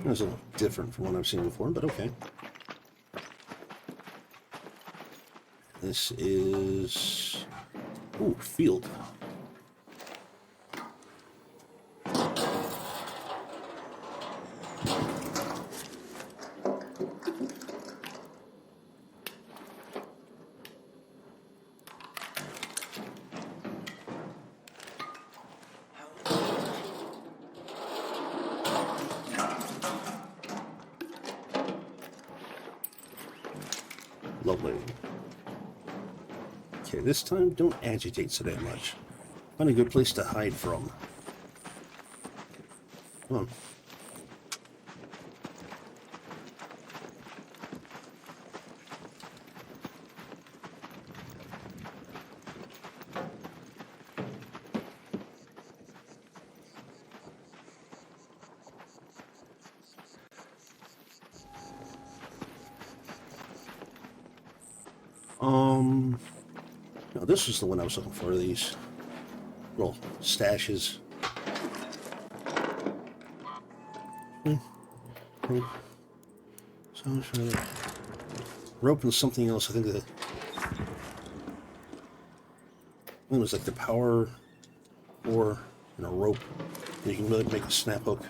That's a little different from what I've seen before, but okay. This is... Ooh, field. Lovely. Okay, this time don't agitate so damn much. Find a good place to hide from. Come on. No, this is the one I was looking for. These little stashes. So rope and something else. I think that it was like the power or a rope. And you can really make a snap hook.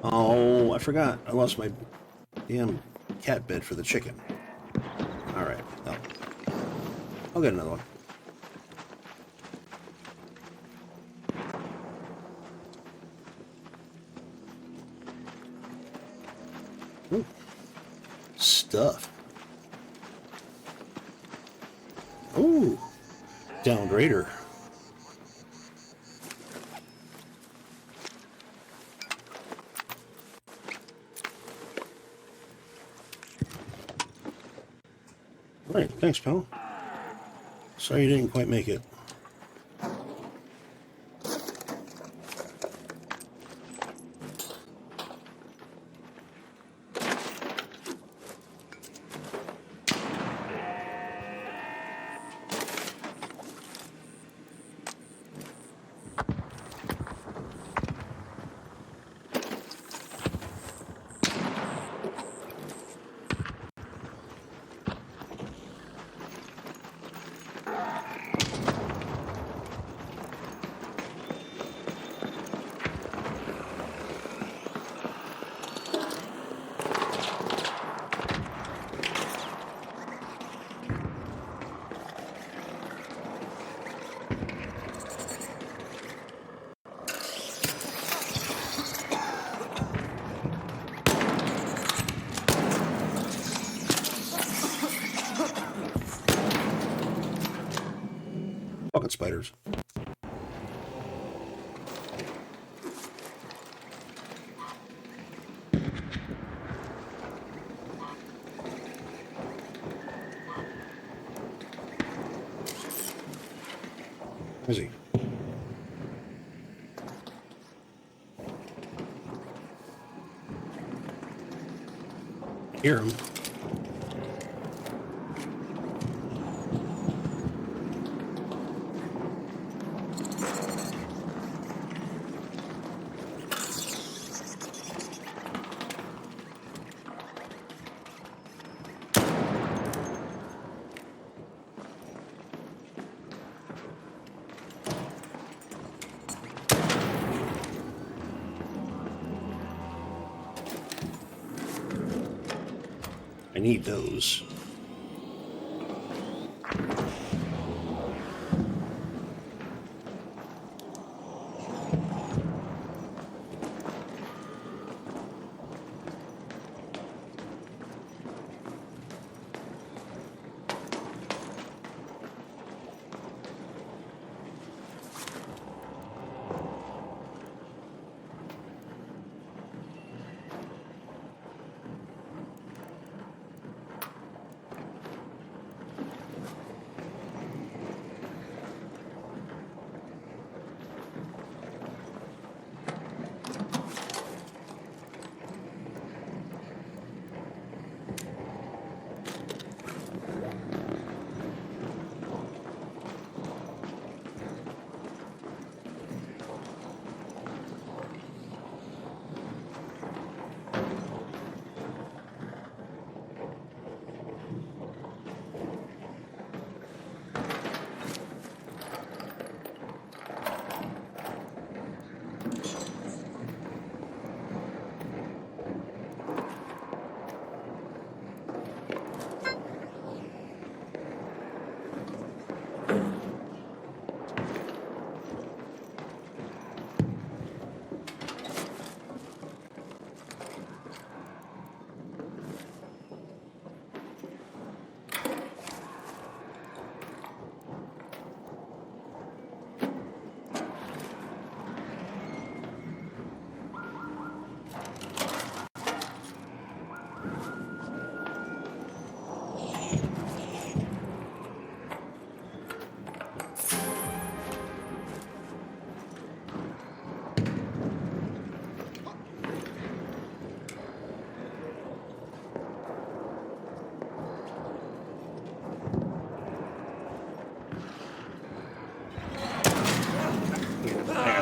Oh, I forgot. I lost my damn cat bed for the chicken. Alright, well, I'll get another one. Ooh. Stuff. Ooh, downed raider. Alright, thanks, pal. Sorry you didn't quite make it. Fucking spiders. Where is he? I hear him. I need those.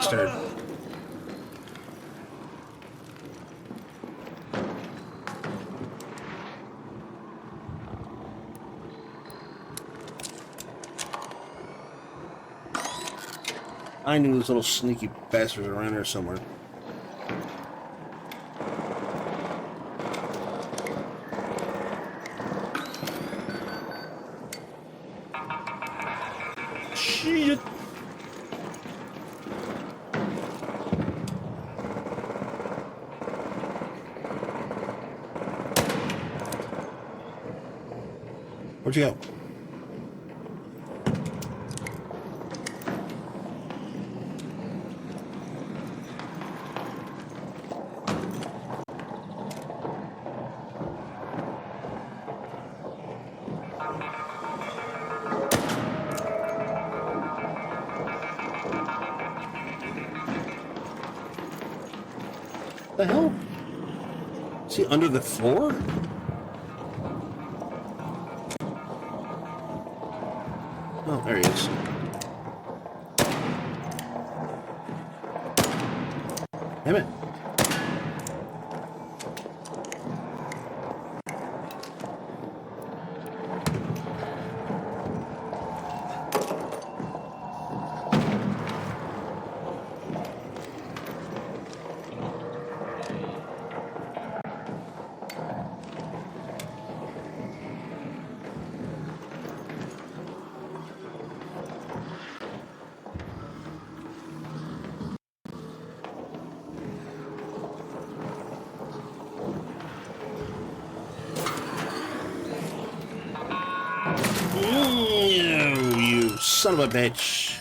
bastard. I knew those little sneaky bastards were around here somewhere. Shit. Where'd you go? The hell? Is he under the floor? Oh, there he is. Damn it. You son of a bitch.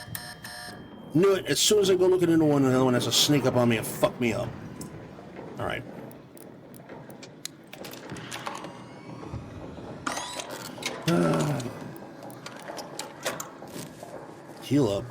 Knew it. As soon as I go looking into one, the other one has to sneak up on me and fuck me up. Alright. Heal up.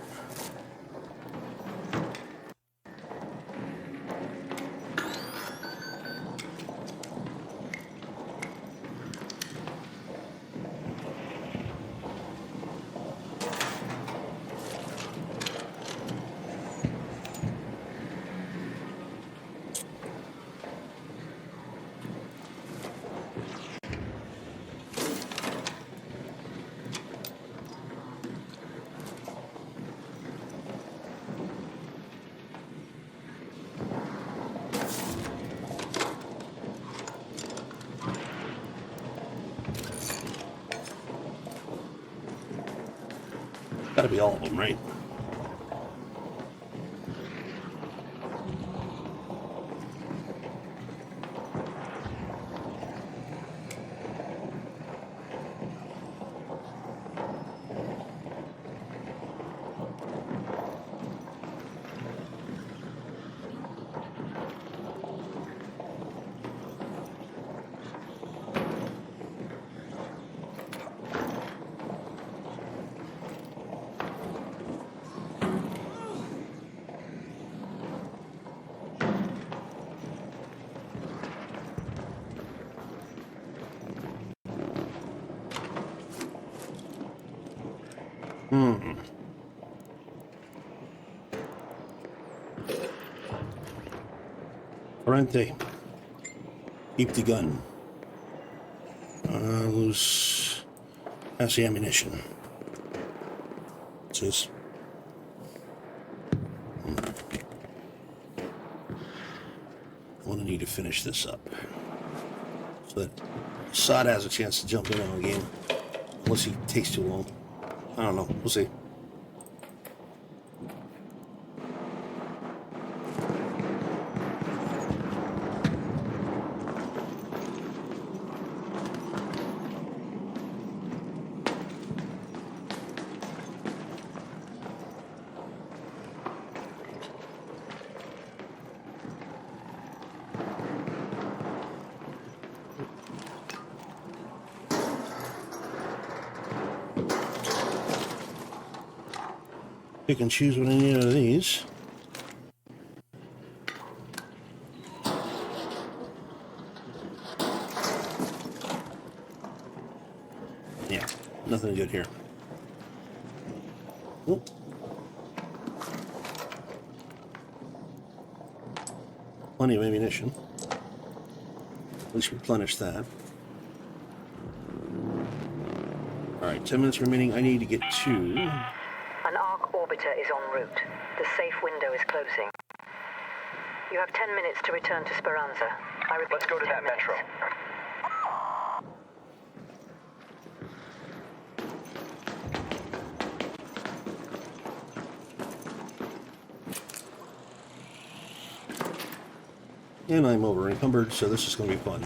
Gotta be all of them, right? Parente. Keep the gun. Lose. That's the ammunition. What's this? I'm gonna need to finish this up so that Assad has a chance to jump in on the game. Unless he takes too long. I don't know. We'll see. Pick and choose what I need out of these. Yeah, nothing good here. Oop. plenty of ammunition. At least replenish that. Alright, 10 minutes remaining. I need to get to... An ARC orbiter is en route. The safe window is closing. You have 10 minutes to return to Speranza. I repeat, Let's go to that metro. And I'm over encumbered, so this is going to be fun.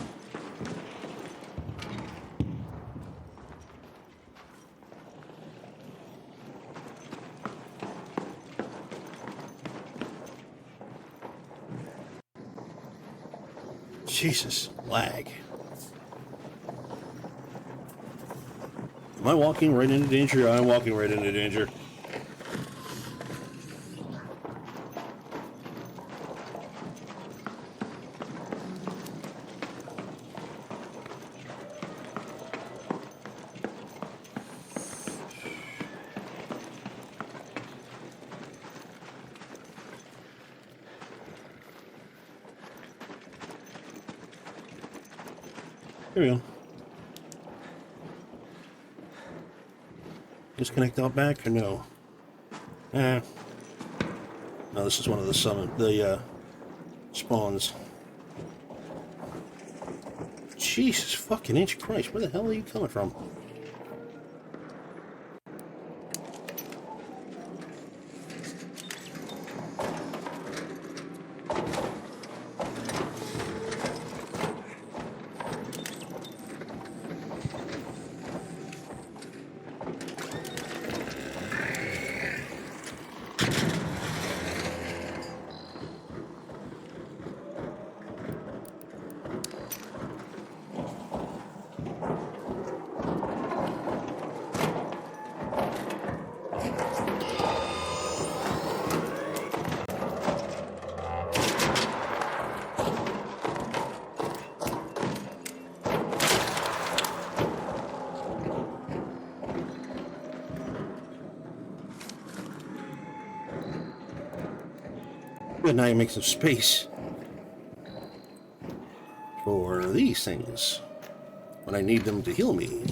Jesus, lag. Am I walking right into danger? I'm walking right into danger. Here we go. Disconnect out back or no? No, this is one of the spawns. Jesus fucking H Christ, where the hell are you coming from? Good, now you make some space for these things when I need them to heal me.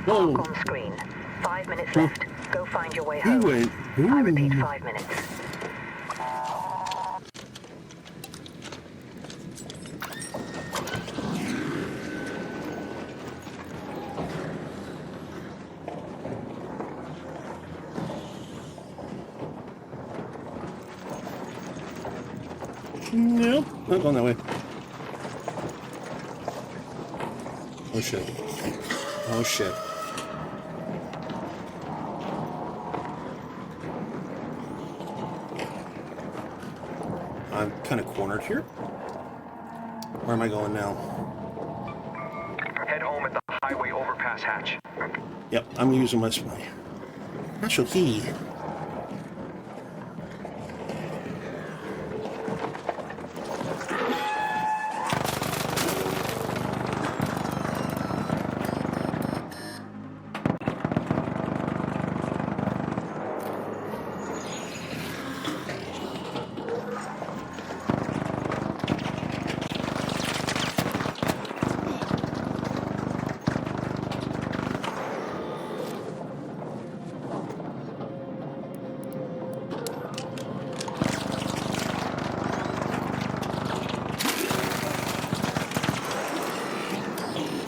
Whoa. Arc on screen. 5 minutes left. Go find your way home. went. I repeat, 5 minutes. Nope, not going that way. Oh shit. Oh shit. I'm kind of cornered here. Where am I going now? Head home at the highway overpass hatch. Yep, I'm using my special key.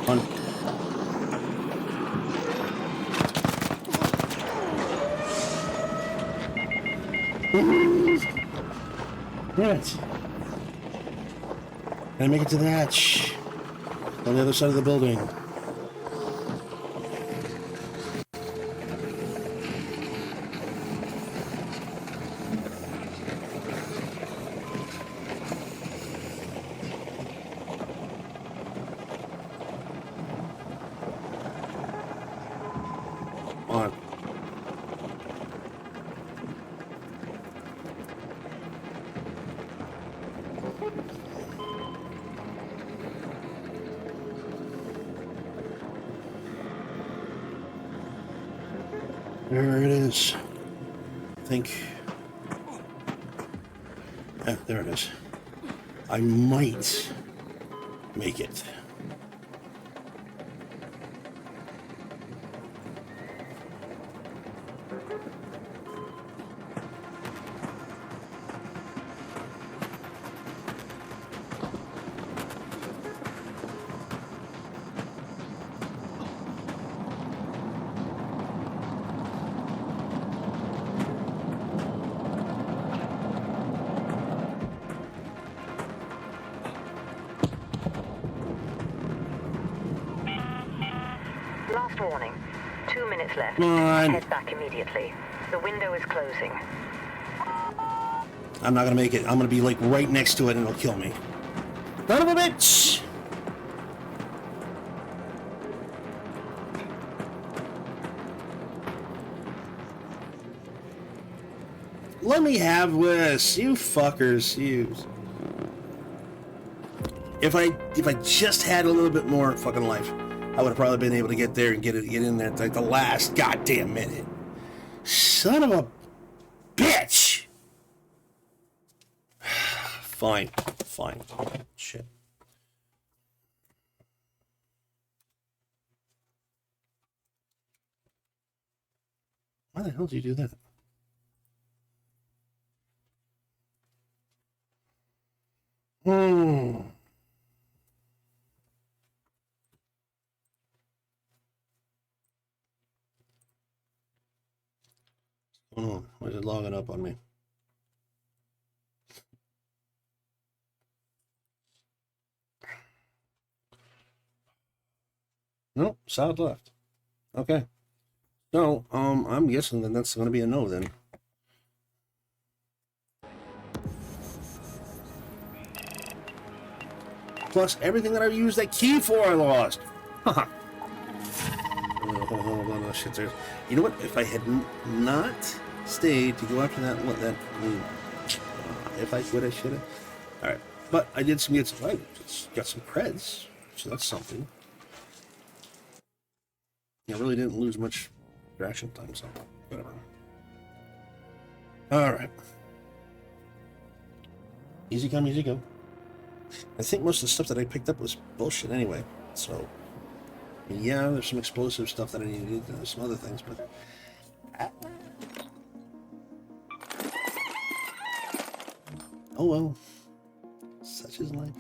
On. Right. Can I make it to the hatch? On the other side of the building. On. There it is. I think. Yeah, there it is. I might make it. Last warning. 2 minutes left. Come on. Head back immediately. The window is closing. I'm not gonna make it. I'm gonna be like right next to it and it'll kill me. Son of a bitch! Let me have this, you fuckers, you. If I just had a little bit more fucking life, I would have probably been able to get there and get in there at like the last goddamn minute. Son of a bitch! Fine. Shit. Why the hell did you do that? What's going on? Why is it logging up on me? Nope, solid left. Okay. So, I'm guessing that that's going to be a no then. Plus, everything that I used that key for, I lost. Haha. Hold on, shit. You know what? If I had not stayed to go after if I would, I should have. All right, but I did get some. I got some creds, so that's something. I really didn't lose much reaction time, so whatever. All right. Easy come, easy go. I think most of the stuff that I picked up was bullshit anyway, so Yeah, there's some explosive stuff that I need to do. There's some other things, but... Oh well. Such is life.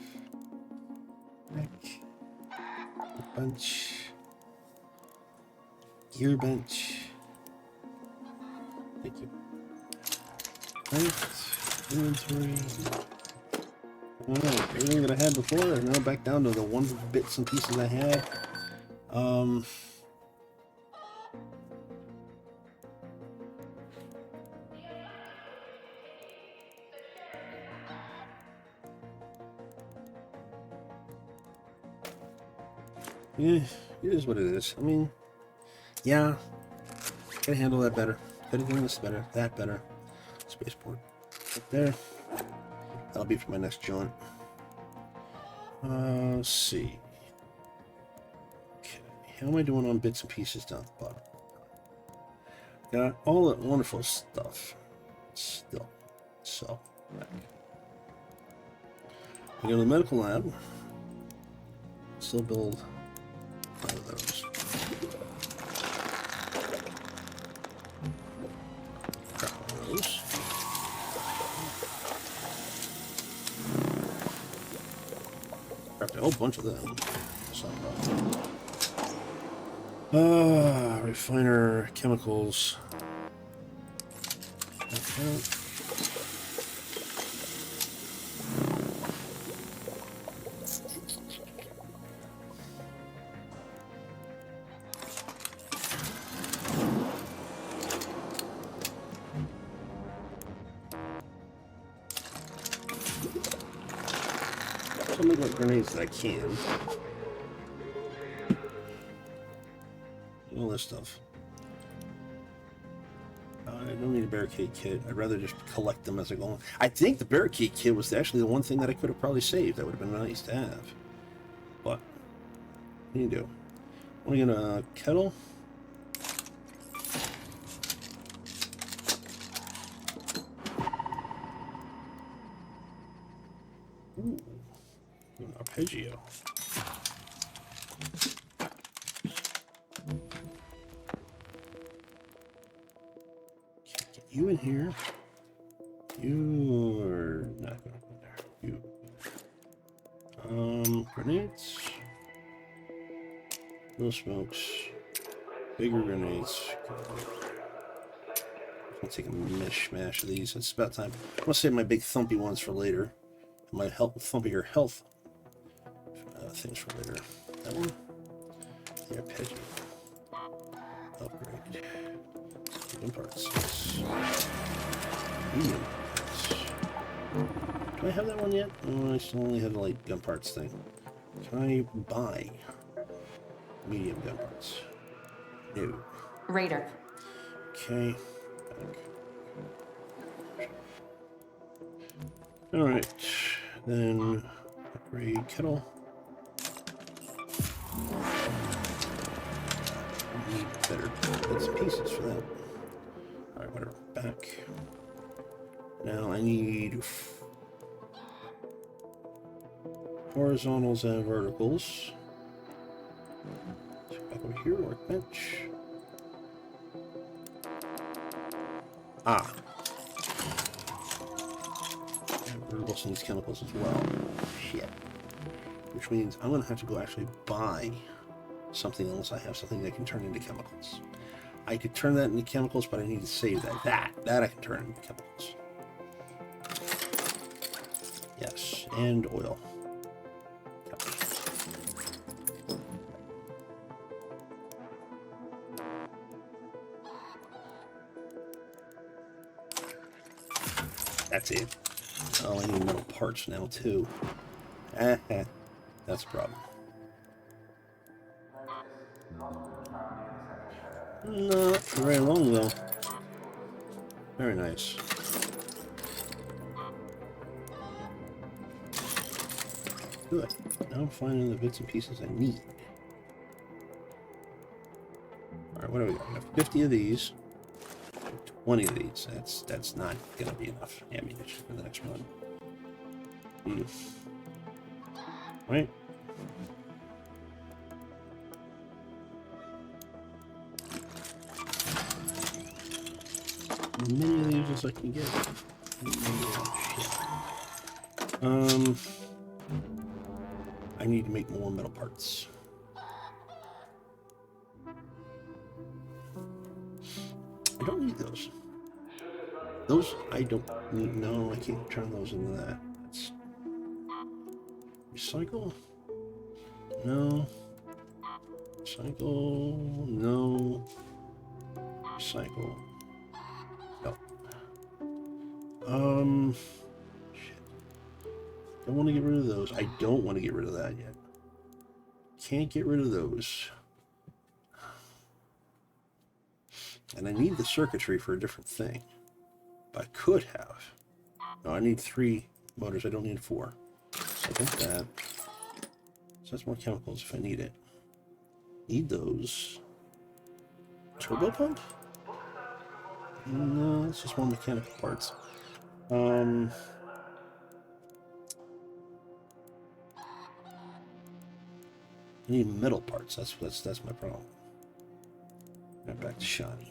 Back. Bunch. Gear bench. Thank you. Right. Inventory. Alright, everything that I had before, and now back down to the one bits and pieces I had. Yeah, it is what it is. I mean, yeah, could handle that better. Could have done this better, that better. Spaceport. Right there. That'll be for my next jaunt. Let's see. Okay, how am I doing on bits and pieces down at the bottom? Got all that wonderful stuff. Still. So, back. I go to the medical lab. Still build one of those. Crap on those. Craft a whole bunch of them. That's not a problem. Refiner chemicals. Okay. I'll make what grenades that I can. All this stuff. I don't need a barricade kit. I'd rather just collect them as I go along. I think the barricade kit was actually the one thing that I could have probably saved. That would have been nice to have. But, what do you do? Want to get a kettle? Ooh, an arpeggio. Get you in here. You're not going to go there. You. Grenades. No smokes. Bigger grenades. I'll take a mishmash of these. It's about time. I'm going to save my big thumpy ones for later. My thumpier health things for later. That one. The arpeggio. Upgrade. Medium parts. Yes. Medium parts. Do I have that one yet? Oh, I still only have the light gun parts thing. Can I buy medium gun parts? No. Raider. Okay. Alright. Then upgrade kettle. Need better bits and pieces for that. Alright, whatever. Back. Now I need horizontals and verticals. Back over here, workbench. Ah. And verticals needs chemicals as well. Shit. Which means I'm going to have to go actually buy something unless I have something that can turn into chemicals. I could turn that into chemicals, but I need to save that. That I can turn into chemicals. Yes, and oil. That's it. Oh, I need metal parts now, too. That's a problem. Not for very long, though. Very nice. Good. Now I'm finding the bits and pieces I need. Alright, what do we got? We have 50 of these. 20 of these. That's not gonna be enough ammunition for the next run. Right? many of these as I can get. I need to make more metal parts. I don't need those. Those I don't need. No, I can't turn those into that. That's recycle. No. Recycle. No. Recycle. No. Shit. Don't want to get rid of those. I don't want to get rid of that yet. Can't get rid of those. And I need the circuitry for a different thing. But I could have. No, I need 3 motors. I don't need 4. So I think that. So that's more chemicals if I need it. Need those. Turbo pump? No, it's just more mechanical parts. I need metal parts. That's my problem. Right, back to Shani.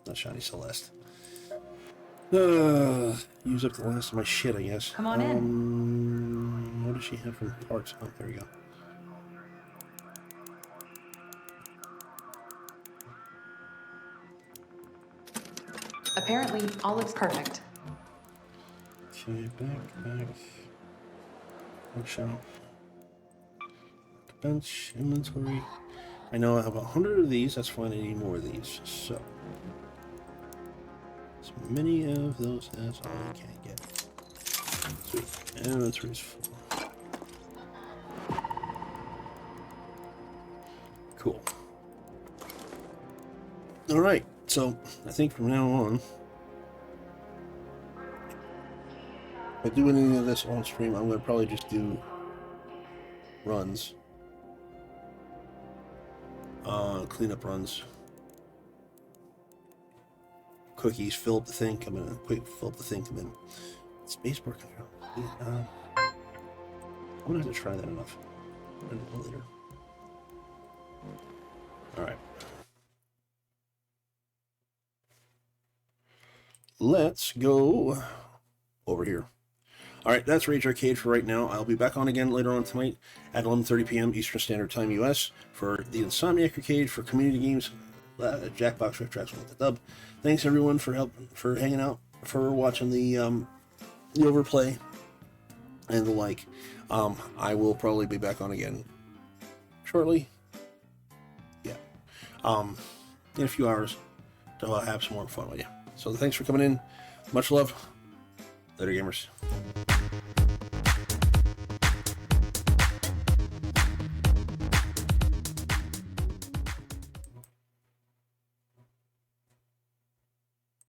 Not Shani, Celeste. Use up the last of my shit, I guess. Come on in. What does she have from parts? Oh, there we go. Apparently, all looks perfect. Okay, back. Workshop. Bench, inventory. I know I have 100 of these. That's fine. I need more of these. So, as many of those as I can get. Sweet. Inventory's full. Cool. All right. So, I think from now on, if I do any of this on stream, I'm going to probably just do runs. Cleanup runs. Cookies, fill up the thing, come in. Quick, fill up the thing, come in. Spacebar control. I'm going to have to try that enough. Later. Alright. Let's go over here. Alright, that's Rage Arcade for right now. I'll be back on again later on tonight at 11:30 p.m. Eastern Standard Time US for the Insomniac Arcade for community games. Jackbox Rift Tracks with the dub. Thanks everyone for hanging out, for watching the overplay and the like. I will probably be back on again shortly. Yeah. In a few hours to have some more fun with you. So thanks for coming in. Much love. Later, gamers.